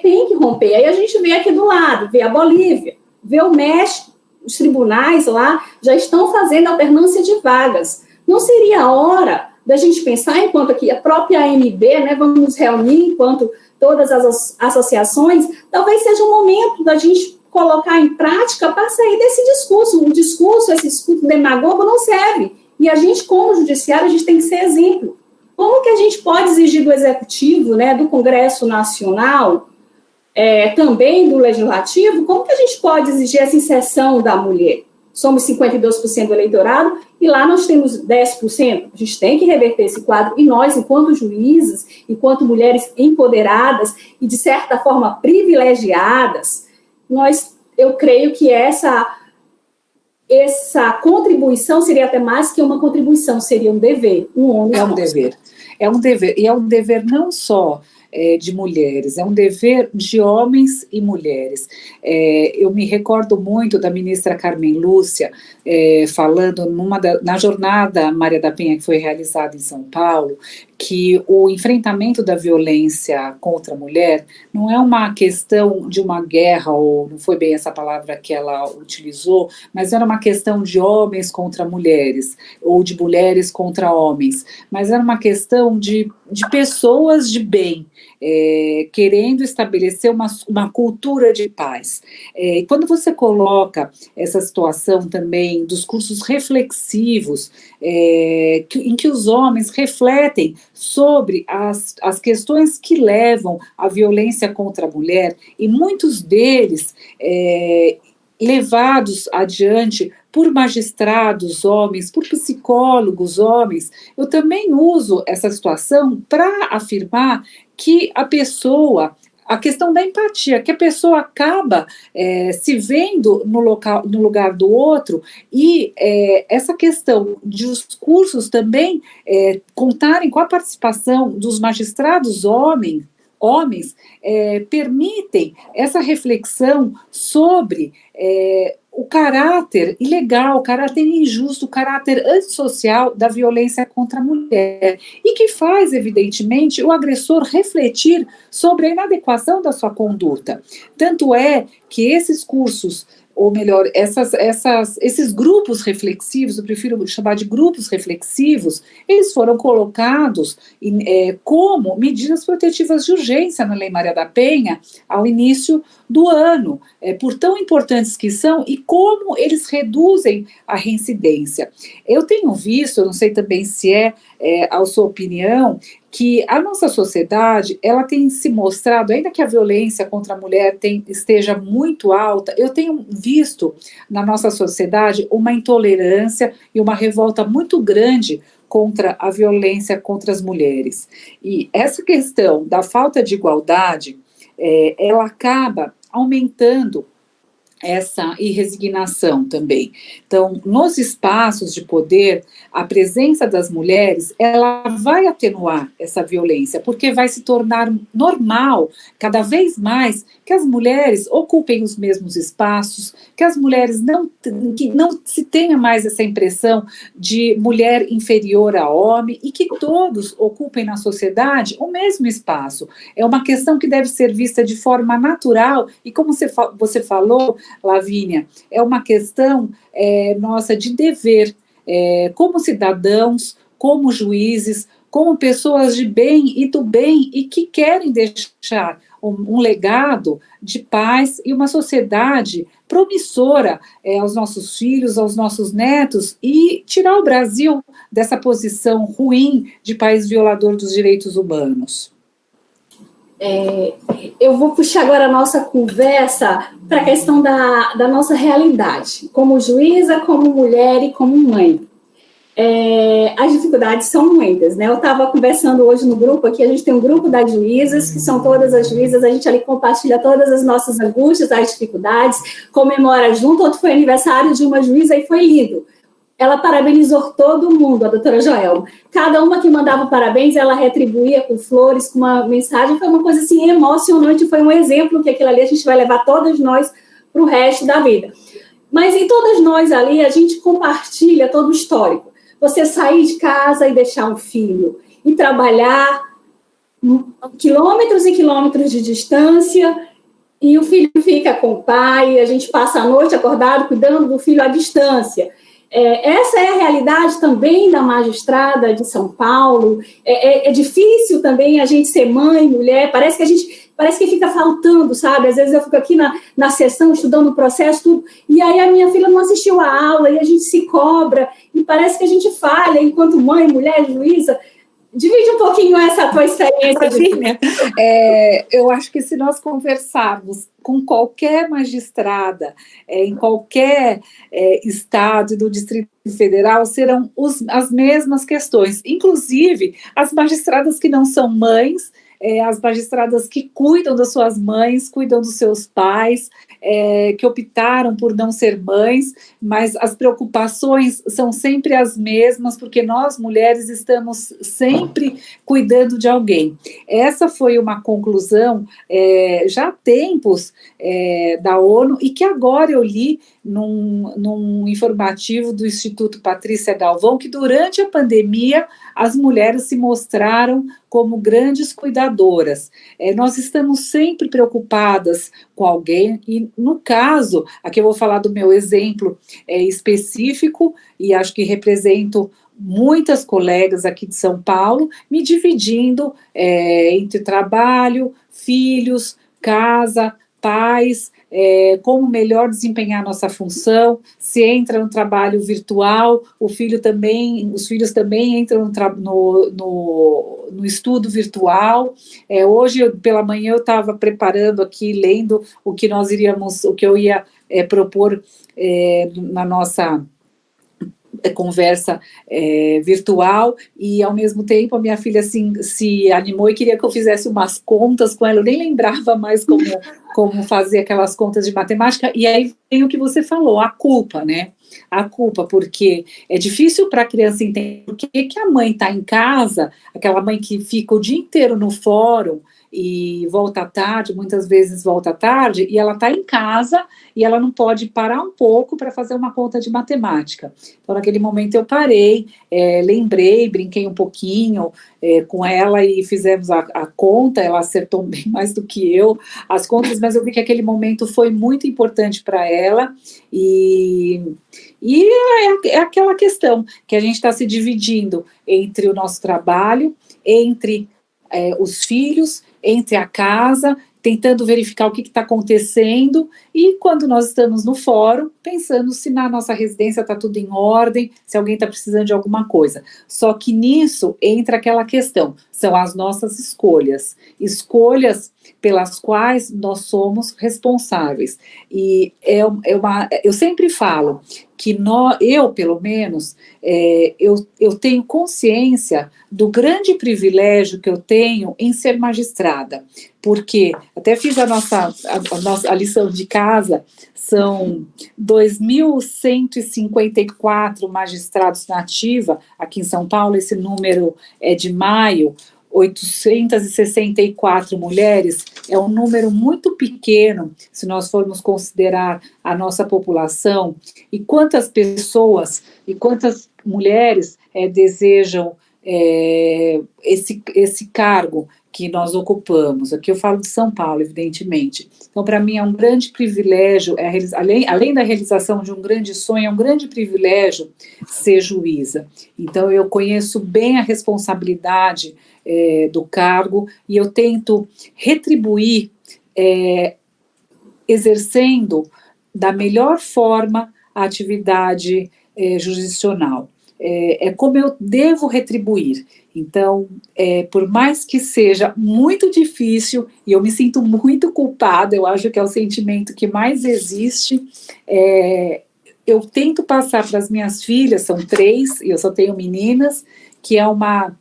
tem que romper. Aí a gente vê aqui do lado, vê a Bolívia, vê o México, os tribunais lá já estão fazendo alternância de vagas. Não seria a hora da gente pensar, enquanto aqui a própria AMB, né, vamos nos reunir, enquanto todas as associações, talvez seja um momento da gente colocar em prática para sair desse discurso. Esse discurso demagogo não serve. E a gente, como judiciário, a gente tem que ser exemplo. Como que a gente pode exigir do Executivo, né, do Congresso Nacional, também do Legislativo, como que a gente pode exigir essa inserção da mulher? Somos 52% do eleitorado e lá nós temos 10%. A gente tem que reverter esse quadro e nós, enquanto juízes, enquanto mulheres empoderadas e, de certa forma, privilegiadas, eu creio que essa contribuição seria até mais que uma contribuição, seria um dever, um ônus. É um dever, e é um dever não só de mulheres, é um dever de homens e mulheres. Eu me recordo muito da ministra Carmen Lúcia falando na jornada Maria da Penha, que foi realizada em São Paulo, que o enfrentamento da violência contra a mulher não é uma questão de uma guerra, ou não foi bem essa palavra que ela utilizou, mas era uma questão de homens contra mulheres, ou de mulheres contra homens, mas era uma questão de pessoas de bem, querendo estabelecer uma cultura de paz. E quando você coloca essa situação também dos cursos reflexivos, em que os homens refletem sobre as questões que levam à violência contra a mulher, e muitos deles levados adiante por magistrados homens, por psicólogos homens, eu também uso essa situação para afirmar que a questão da empatia, que a pessoa acaba se vendo no lugar do outro, e essa questão de os cursos também contarem com a participação dos magistrados homens permitem essa reflexão sobre o caráter ilegal, o caráter injusto, o caráter antissocial da violência contra a mulher, e que faz, evidentemente, o agressor refletir sobre a inadequação da sua conduta. Tanto é que esses cursos, ou melhor, esses grupos reflexivos, eu prefiro chamar de grupos reflexivos, eles foram colocados como medidas protetivas de urgência na Lei Maria da Penha ao início do ano, por tão importantes que são e como eles reduzem a reincidência. Eu tenho visto, eu não sei também se a sua opinião, que a nossa sociedade, ela tem se mostrado, ainda que a violência contra a mulher esteja muito alta, eu tenho visto na nossa sociedade uma intolerância e uma revolta muito grande contra a violência contra as mulheres. E essa questão da falta de igualdade, ela acaba aumentando essa irresignação também. Então, nos espaços de poder, a presença das mulheres, ela vai atenuar essa violência, porque vai se tornar normal, cada vez mais, que que as mulheres ocupem os mesmos espaços, que as mulheres que não se tenha mais essa impressão de mulher inferior a homem e que todos ocupem na sociedade o mesmo espaço. É uma questão que deve ser vista de forma natural e, como você falou, Lavínia, é uma questão nossa de dever, como cidadãos, como juízes, como pessoas de bem e do bem e que querem deixar um legado de paz e uma sociedade promissora aos nossos filhos, aos nossos netos e tirar o Brasil dessa posição ruim de país violador dos direitos humanos. Eu vou puxar agora a nossa conversa para a questão da nossa realidade, como juíza, como mulher e como mãe. As dificuldades são muitas, né? Eu estava conversando hoje no grupo aqui, a gente tem um grupo das juízas, que são todas as juízas, a gente ali compartilha todas as nossas angústias, as dificuldades, comemora junto. Ontem foi aniversário de uma juíza e foi lindo. Ela parabenizou todo mundo, a doutora Joelma. Cada uma que mandava parabéns, ela retribuía com flores, com uma mensagem, foi uma coisa assim emocionante, foi um exemplo que aquilo ali a gente vai levar todas nós para o resto da vida. Mas em todas nós ali, a gente compartilha todo o histórico. Você sair de casa e deixar um filho, e trabalhar quilômetros e quilômetros de distância, e o filho fica com o pai, a gente passa a noite acordado cuidando do filho à distância. Essa é a realidade também da magistrada de São Paulo. É difícil também a gente ser mãe, mulher, parece que fica faltando, sabe? Às vezes eu fico aqui na sessão estudando o processo, tudo, e aí a minha filha não assistiu a aula, e a gente se cobra, e parece que a gente falha enquanto mãe, mulher, juíza. Divide um pouquinho essa tua experiência. Eu acho que se nós conversarmos com qualquer magistrada, em qualquer estado do Distrito Federal, serão as mesmas questões. Inclusive, as magistradas que não são mães, as magistradas que cuidam das suas mães, cuidam dos seus pais, que optaram por não ser mães, mas as preocupações são sempre as mesmas, porque nós, mulheres, estamos sempre cuidando de alguém. Essa foi uma conclusão já há tempos da ONU, e que agora eu li num informativo do Instituto Patrícia Galvão, que durante a pandemia as mulheres se mostraram como grandes cuidadoras. Nós estamos sempre preocupadas com alguém, e no caso, aqui eu vou falar do meu exemplo específico, e acho que represento muitas colegas aqui de São Paulo, me dividindo entre trabalho, filhos, casa, pais, como melhor desempenhar nossa função. Se entra no trabalho virtual, os filhos também entram no estudo virtual. Hoje, pela manhã, eu estava preparando aqui, lendo o que eu ia propor na nossa conversa virtual, e ao mesmo tempo a minha filha assim, se animou e queria que eu fizesse umas contas com ela. Eu nem lembrava mais como fazer aquelas contas de matemática, e aí tem o que você falou, a culpa, né? A culpa, porque é difícil para a criança entender por que a mãe está em casa, aquela mãe que fica o dia inteiro no fórum e volta à tarde, muitas vezes volta à tarde, e ela está em casa e ela não pode parar um pouco para fazer uma conta de matemática. Então, naquele momento eu parei, lembrei, brinquei um pouquinho com ela e fizemos a conta. Ela acertou bem mais do que eu as contas, mas eu vi que aquele momento foi muito importante para ela, e é aquela questão que a gente está se dividindo entre o nosso trabalho, entre os filhos, entre a casa, tentando verificar o que está acontecendo, e quando nós estamos no fórum, pensando se na nossa residência está tudo em ordem, se alguém está precisando de alguma coisa. Só que nisso entra aquela questão, são as nossas escolhas pelas quais nós somos responsáveis. E eu sempre falo que eu, pelo menos, eu tenho consciência do grande privilégio que eu tenho em ser magistrada, porque até fiz a lição de casa. São 2.154 magistrados na ativa aqui em São Paulo. Esse número é de maio. 864 mulheres é um número muito pequeno, se nós formos considerar a nossa população, e quantas pessoas e quantas mulheres desejam esse cargo que nós ocupamos. Aqui eu falo de São Paulo, evidentemente. Então, para mim, é um grande privilégio, além da realização de um grande sonho, é um grande privilégio ser juíza. Então, eu conheço bem a responsabilidade do cargo e eu tento retribuir exercendo da melhor forma a atividade jurisdicional. É como eu devo retribuir. Então, por mais que seja muito difícil, e eu me sinto muito culpada, eu acho que é o sentimento que mais existe, eu tento passar para as minhas filhas, são 3, e eu só tenho meninas, que é uma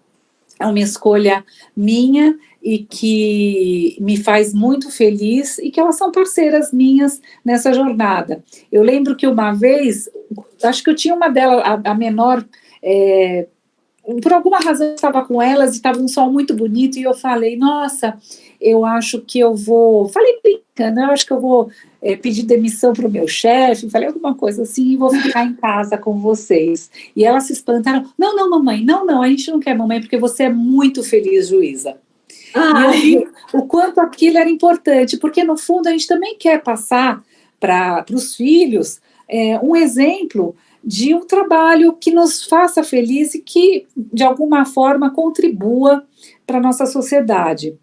escolha minha e que me faz muito feliz e que elas são parceiras minhas nessa jornada. Eu lembro que uma vez, acho que eu tinha uma delas, a menor, por alguma razão eu estava com elas e estava um sol muito bonito e eu falei, nossa, eu acho que eu vou, falei brincando, eu acho que eu vou pedir demissão para o meu chefe, falei alguma coisa assim e vou ficar em casa com vocês. E elas se espantaram, não mamãe, não, a gente não quer mamãe porque você é muito feliz, juíza. E eu vi o quanto aquilo era importante, porque no fundo a gente também quer passar para os filhos um exemplo de um trabalho que nos faça feliz e que, de alguma forma, contribua para a nossa sociedade.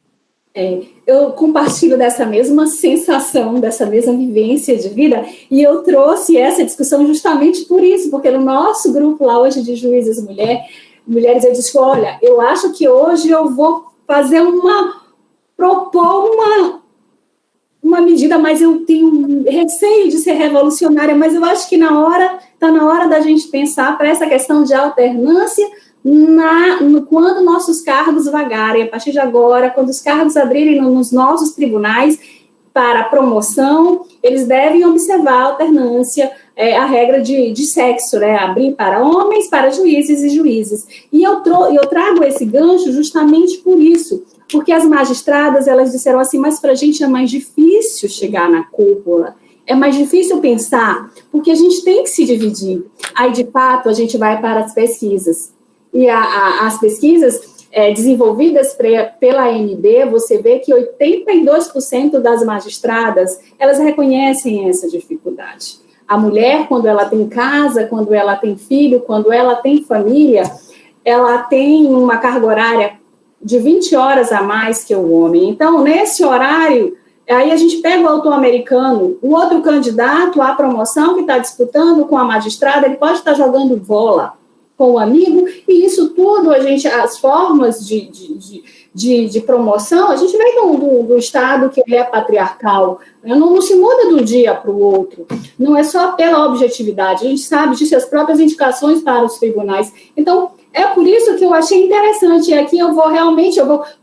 Eu compartilho dessa mesma sensação, dessa mesma vivência de vida, e eu trouxe essa discussão justamente por isso, porque no nosso grupo lá hoje de juízes mulheres, eu disse, olha, eu acho que hoje eu vou propor uma medida, mas eu tenho receio de ser revolucionária, mas eu acho que está na hora da gente pensar para essa questão de alternância quando nossos cargos vagarem, a partir de agora, quando os cargos abrirem nos nossos tribunais para promoção, eles devem observar a alternância, a regra de sexo, né? Abrir para homens, para juízes e juízes. E eu trago esse gancho justamente por isso, porque as magistradas, elas disseram assim, mas para a gente é mais difícil chegar na cúpula, é mais difícil pensar, porque a gente tem que se dividir. Aí, de fato, a gente vai para as pesquisas. E as pesquisas desenvolvidas pela ANB, você vê que 82% das magistradas, elas reconhecem essa dificuldade. A mulher, quando ela tem casa, quando ela tem filho, quando ela tem família, ela tem uma carga horária de 20 horas a mais que o homem. Então, nesse horário, aí a gente pega o autor americano, o outro candidato à promoção que está disputando com a magistrada, ele pode estar jogando bola com o amigo, e isso tudo, as formas de promoção, a gente vem do Estado que ele é patriarcal, não se muda de um dia para o outro, não é só pela objetividade, a gente sabe disso, as próprias indicações para os tribunais. Então, é por isso que eu achei interessante, e aqui eu vou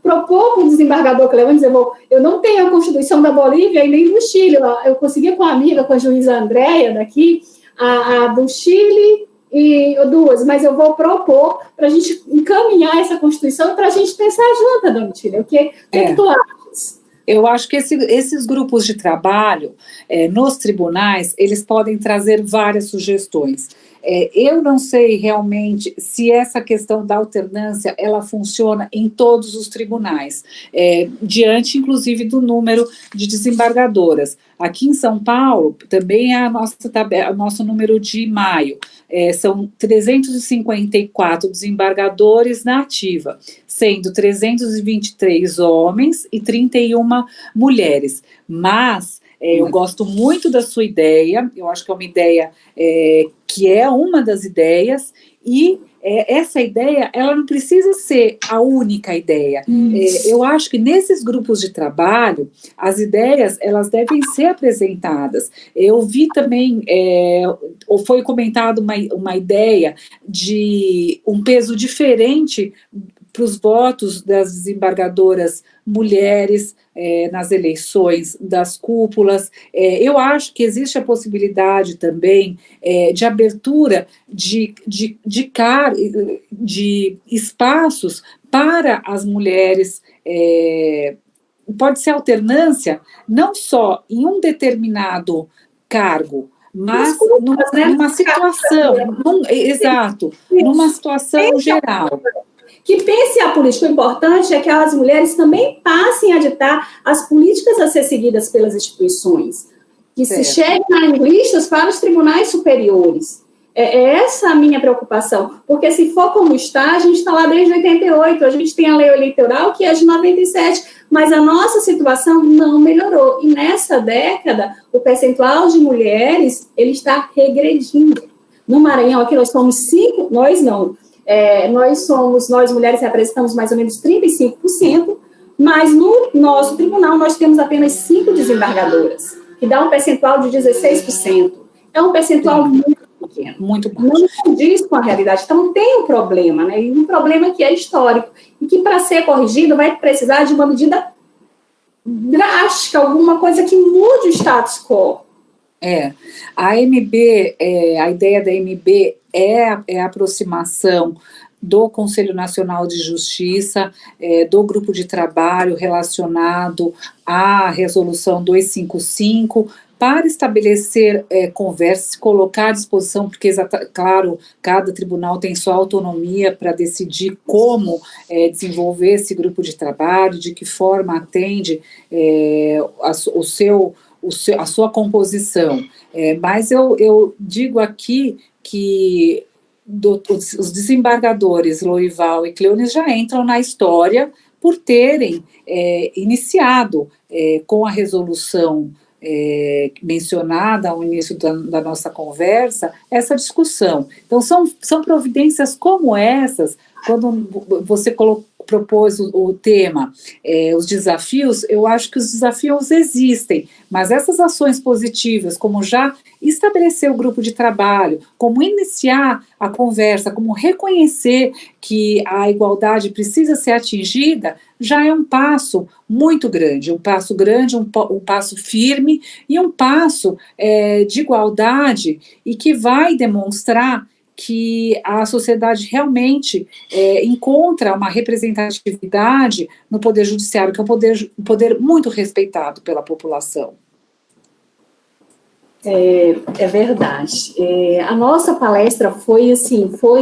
propor para o desembargador Clevantes, eu não tenho a Constituição da Bolívia e nem do Chile, eu consegui com a amiga, com a juíza Andréia daqui, a do Chile e 2, mas eu vou propor para a gente encaminhar essa Constituição para a gente pensar junto, dona Tília, o que tu achas? Eu acho que esses grupos de trabalho nos tribunais, eles podem trazer várias sugestões. Eu não sei realmente se essa questão da alternância, ela funciona em todos os tribunais, diante, inclusive, do número de desembargadoras. Aqui em São Paulo, também é o nosso número de maio, são 354 desembargadores na ativa, sendo 323 homens e 31 mulheres, mas eu gosto muito da sua ideia, eu acho que é uma ideia que é uma das ideias, e essa ideia, ela não precisa ser a única ideia. Eu acho que nesses grupos de trabalho, as ideias, elas devem ser apresentadas. Eu vi também, foi comentado uma ideia de um peso diferente os votos das desembargadoras mulheres nas eleições das cúpulas. Eu acho que existe a possibilidade também de abertura de espaços para as mulheres. Pode ser alternância, não só em um determinado cargo, mas numa situação, exato, numa situação geral. Que pense a política. O importante é que as mulheres também passem a ditar as políticas a ser seguidas pelas instituições, que se cheguem nas listas para os tribunais superiores. É essa a minha preocupação, porque se for como está, a gente está lá desde 88, a gente tem a lei eleitoral que é de 97, mas a nossa situação não melhorou. E nessa década, o percentual de mulheres, ele está regredindo. No Maranhão, aqui nós somos 5, nós não, nós mulheres representamos mais ou menos 35%, mas no nosso tribunal nós temos apenas 5 desembargadoras, que dá um percentual de 16%. É um percentual muito pequeno. Muito baixo. Não condiz com a realidade. Então tem um problema, né? E um problema que é histórico, e que para ser corrigido vai precisar de uma medida drástica, alguma coisa que mude o status quo. A MB, a ideia da MB é a aproximação do Conselho Nacional de Justiça, do grupo de trabalho relacionado à Resolução 255, para estabelecer conversas, colocar à disposição, porque, claro, cada tribunal tem sua autonomia para decidir como desenvolver esse grupo de trabalho, de que forma atende a sua composição. Mas eu digo aqui que os desembargadores Lorival e Cleones já entram na história por terem iniciado com a resolução mencionada ao início da nossa conversa, essa discussão. Então, são providências como essas, quando você propôs o tema, os desafios, eu acho que os desafios existem, mas essas ações positivas, como já estabelecer o grupo de trabalho, como iniciar a conversa, como reconhecer que a igualdade precisa ser atingida, já é um passo muito grande, um passo firme e um passo de igualdade, e que vai demonstrar que a sociedade realmente encontra uma representatividade no Poder Judiciário, que é um poder muito respeitado pela população. É verdade. A nossa palestra foi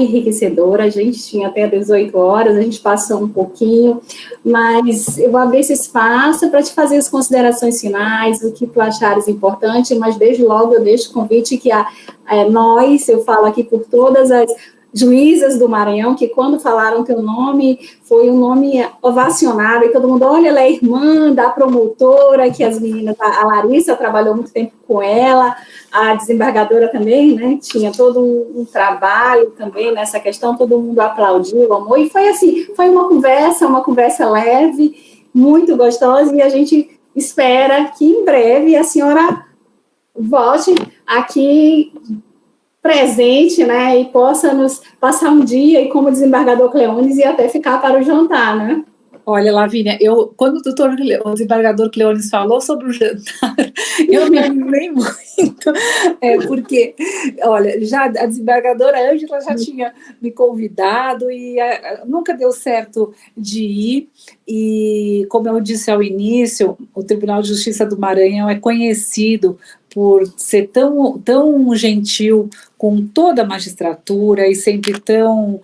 enriquecedora, a gente tinha até 18 horas, a gente passou um pouquinho, mas eu vou abrir esse espaço para te fazer as considerações finais, o que tu achares importante, mas desde logo eu deixo o convite que eu falo aqui por todas as juízas do Maranhão, que quando falaram teu nome, foi um nome ovacionado, e todo mundo, olha, ela é irmã da promotora, que as meninas, a Larissa trabalhou muito tempo com ela, a desembargadora também, né, tinha todo um trabalho também nessa questão, todo mundo aplaudiu, amou, e foi assim, foi uma conversa leve, muito gostosa, e a gente espera que em breve a senhora volte aqui presente, né, e possa nos passar um dia, e como desembargador Cleones, e até ficar para o jantar, né? Olha, Lavínia, quando o desembargador Cleones falou sobre o jantar, eu me animei muito, porque, olha, já a desembargadora Ângela já tinha me convidado e nunca deu certo de ir, e como eu disse ao início, o Tribunal de Justiça do Maranhão é conhecido por ser tão gentil com toda a magistratura e sempre tão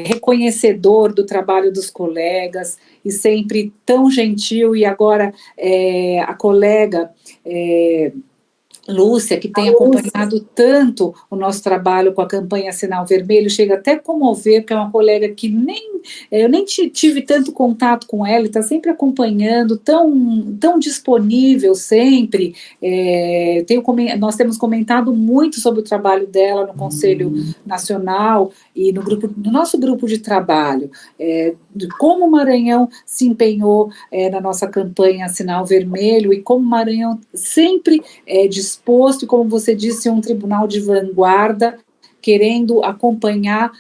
reconhecedor do trabalho dos colegas e sempre tão gentil, e agora a colega Lúcia, que tem acompanhado tanto o nosso trabalho com a campanha Sinal Vermelho, chega até a comover, porque é uma colega que eu nem tive tanto contato com ela, está sempre acompanhando, tão disponível sempre. Nós temos comentado muito sobre o trabalho dela no Conselho Nacional e no nosso grupo de trabalho, de como o Maranhão se empenhou na nossa campanha Sinal Vermelho, e como o Maranhão sempre disposto, e como você disse, um tribunal de vanguarda, querendo acompanhar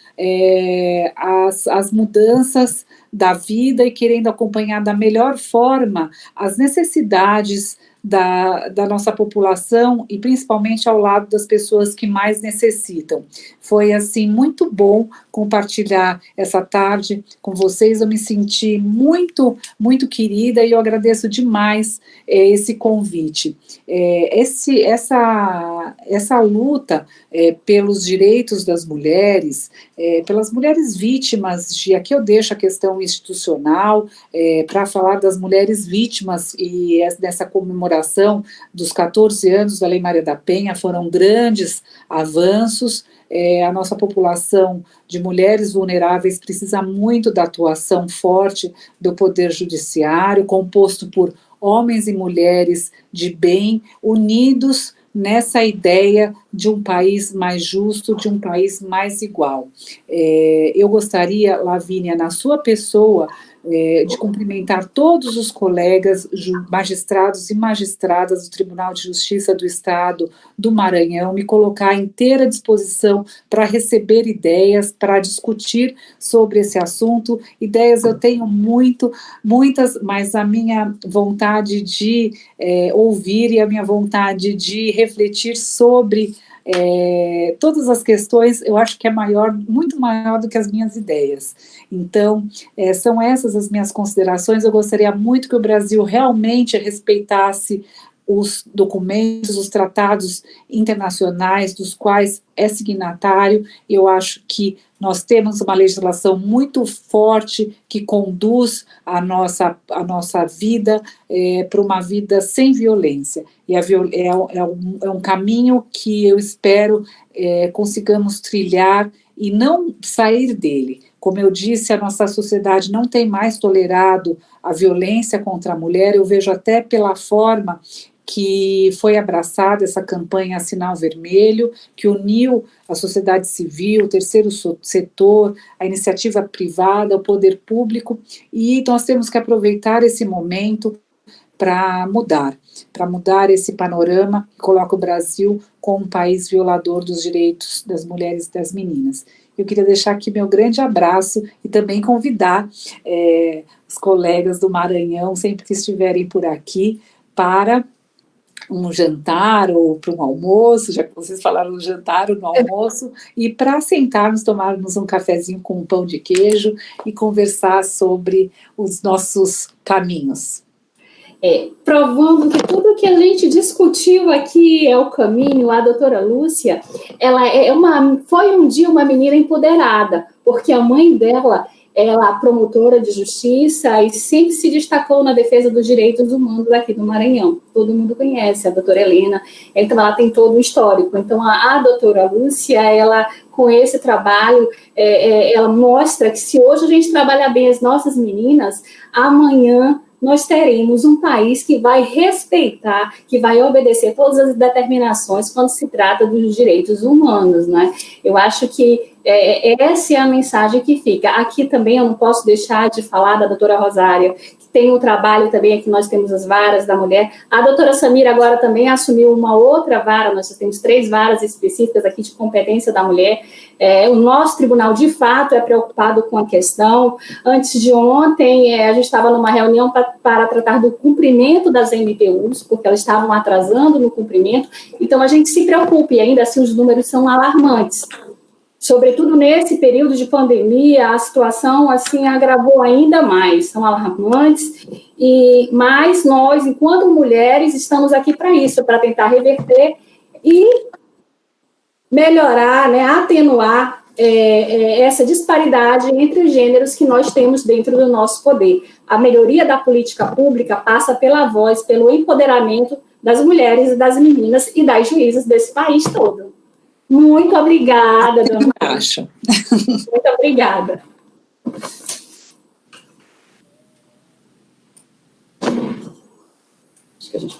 as mudanças da vida e querendo acompanhar da melhor forma as necessidades da nossa população e principalmente ao lado das pessoas que mais necessitam. Foi, assim, muito bom compartilhar essa tarde com vocês, eu me senti muito, muito querida e eu agradeço demais esse convite. Essa luta pelos direitos das mulheres, pelas mulheres vítimas aqui eu deixo a questão institucional, para falar das mulheres vítimas e dessa comemoração dos 14 anos da Lei Maria da Penha, foram grandes avanços. A nossa população de mulheres vulneráveis precisa muito da atuação forte do Poder Judiciário, composto por homens e mulheres de bem, unidos nessa ideia de um país mais justo, de um país mais igual. Eu gostaria, Lavínia, na sua pessoa, de cumprimentar todos os colegas magistrados e magistradas do Tribunal de Justiça do Estado do Maranhão, me colocar à inteira disposição para receber ideias, para discutir sobre esse assunto. Ideias eu tenho muitas, mas a minha vontade de ouvir e a minha vontade de refletir sobre todas as questões, eu acho que é muito maior do que as minhas ideias. Então, são essas as minhas considerações. Eu gostaria muito que o Brasil realmente respeitasse os documentos, os tratados internacionais dos quais é signatário. Eu acho que nós temos uma legislação muito forte que conduz a nossa vida para uma vida sem violência. E é um caminho que eu espero consigamos trilhar e não sair dele. Como eu disse, a nossa sociedade não tem mais tolerado a violência contra a mulher. Eu vejo até pela forma que foi abraçada essa campanha Sinal Vermelho, que uniu a sociedade civil, o terceiro setor, a iniciativa privada, o poder público, e nós temos que aproveitar esse momento para mudar esse panorama que coloca o Brasil como um país violador dos direitos das mulheres e das meninas. Eu queria deixar aqui meu grande abraço e também convidar os colegas do Maranhão, sempre que estiverem por aqui, para um jantar ou para um almoço, já que vocês falaram no jantar ou no almoço, e para sentarmos, tomarmos um cafezinho com um pão de queijo e conversar sobre os nossos caminhos. Provando que tudo que a gente discutiu aqui é o caminho, a doutora Lúcia, ela foi um dia uma menina empoderada, porque a mãe dela ela é promotora de justiça e sempre se destacou na defesa dos direitos humanos aqui do Maranhão. Todo mundo conhece a doutora Helena, então ela tem todo um histórico. Então a doutora Lúcia, ela com esse trabalho, ela mostra que se hoje a gente trabalhar bem as nossas meninas, amanhã nós teremos um país que vai respeitar, que vai obedecer todas as determinações quando se trata dos direitos humanos, né? Eu acho que essa é a mensagem que fica. Aqui também eu não posso deixar de falar da doutora Rosária, que tem um trabalho também, aqui nós temos as varas da mulher. A doutora Samira agora também assumiu uma outra vara, nós temos 3 varas específicas aqui de competência da mulher. O nosso tribunal, de fato, é preocupado com a questão. Antes de ontem, a gente estava numa reunião para tratar do cumprimento das MPUs, porque elas estavam atrasando no cumprimento. Então, a gente se preocupa, e ainda assim os números são alarmantes. Sobretudo nesse período de pandemia, a situação assim agravou ainda mais, são alarmantes, mas nós, enquanto mulheres, estamos aqui para isso, para tentar reverter e melhorar, né, atenuar essa disparidade entre os gêneros que nós temos dentro do nosso poder. A melhoria da política pública passa pela voz, pelo empoderamento das mulheres, das meninas e das juízas desse país todo. Muito obrigada, dona Maria. Acho. Muito obrigada. Acho que a gente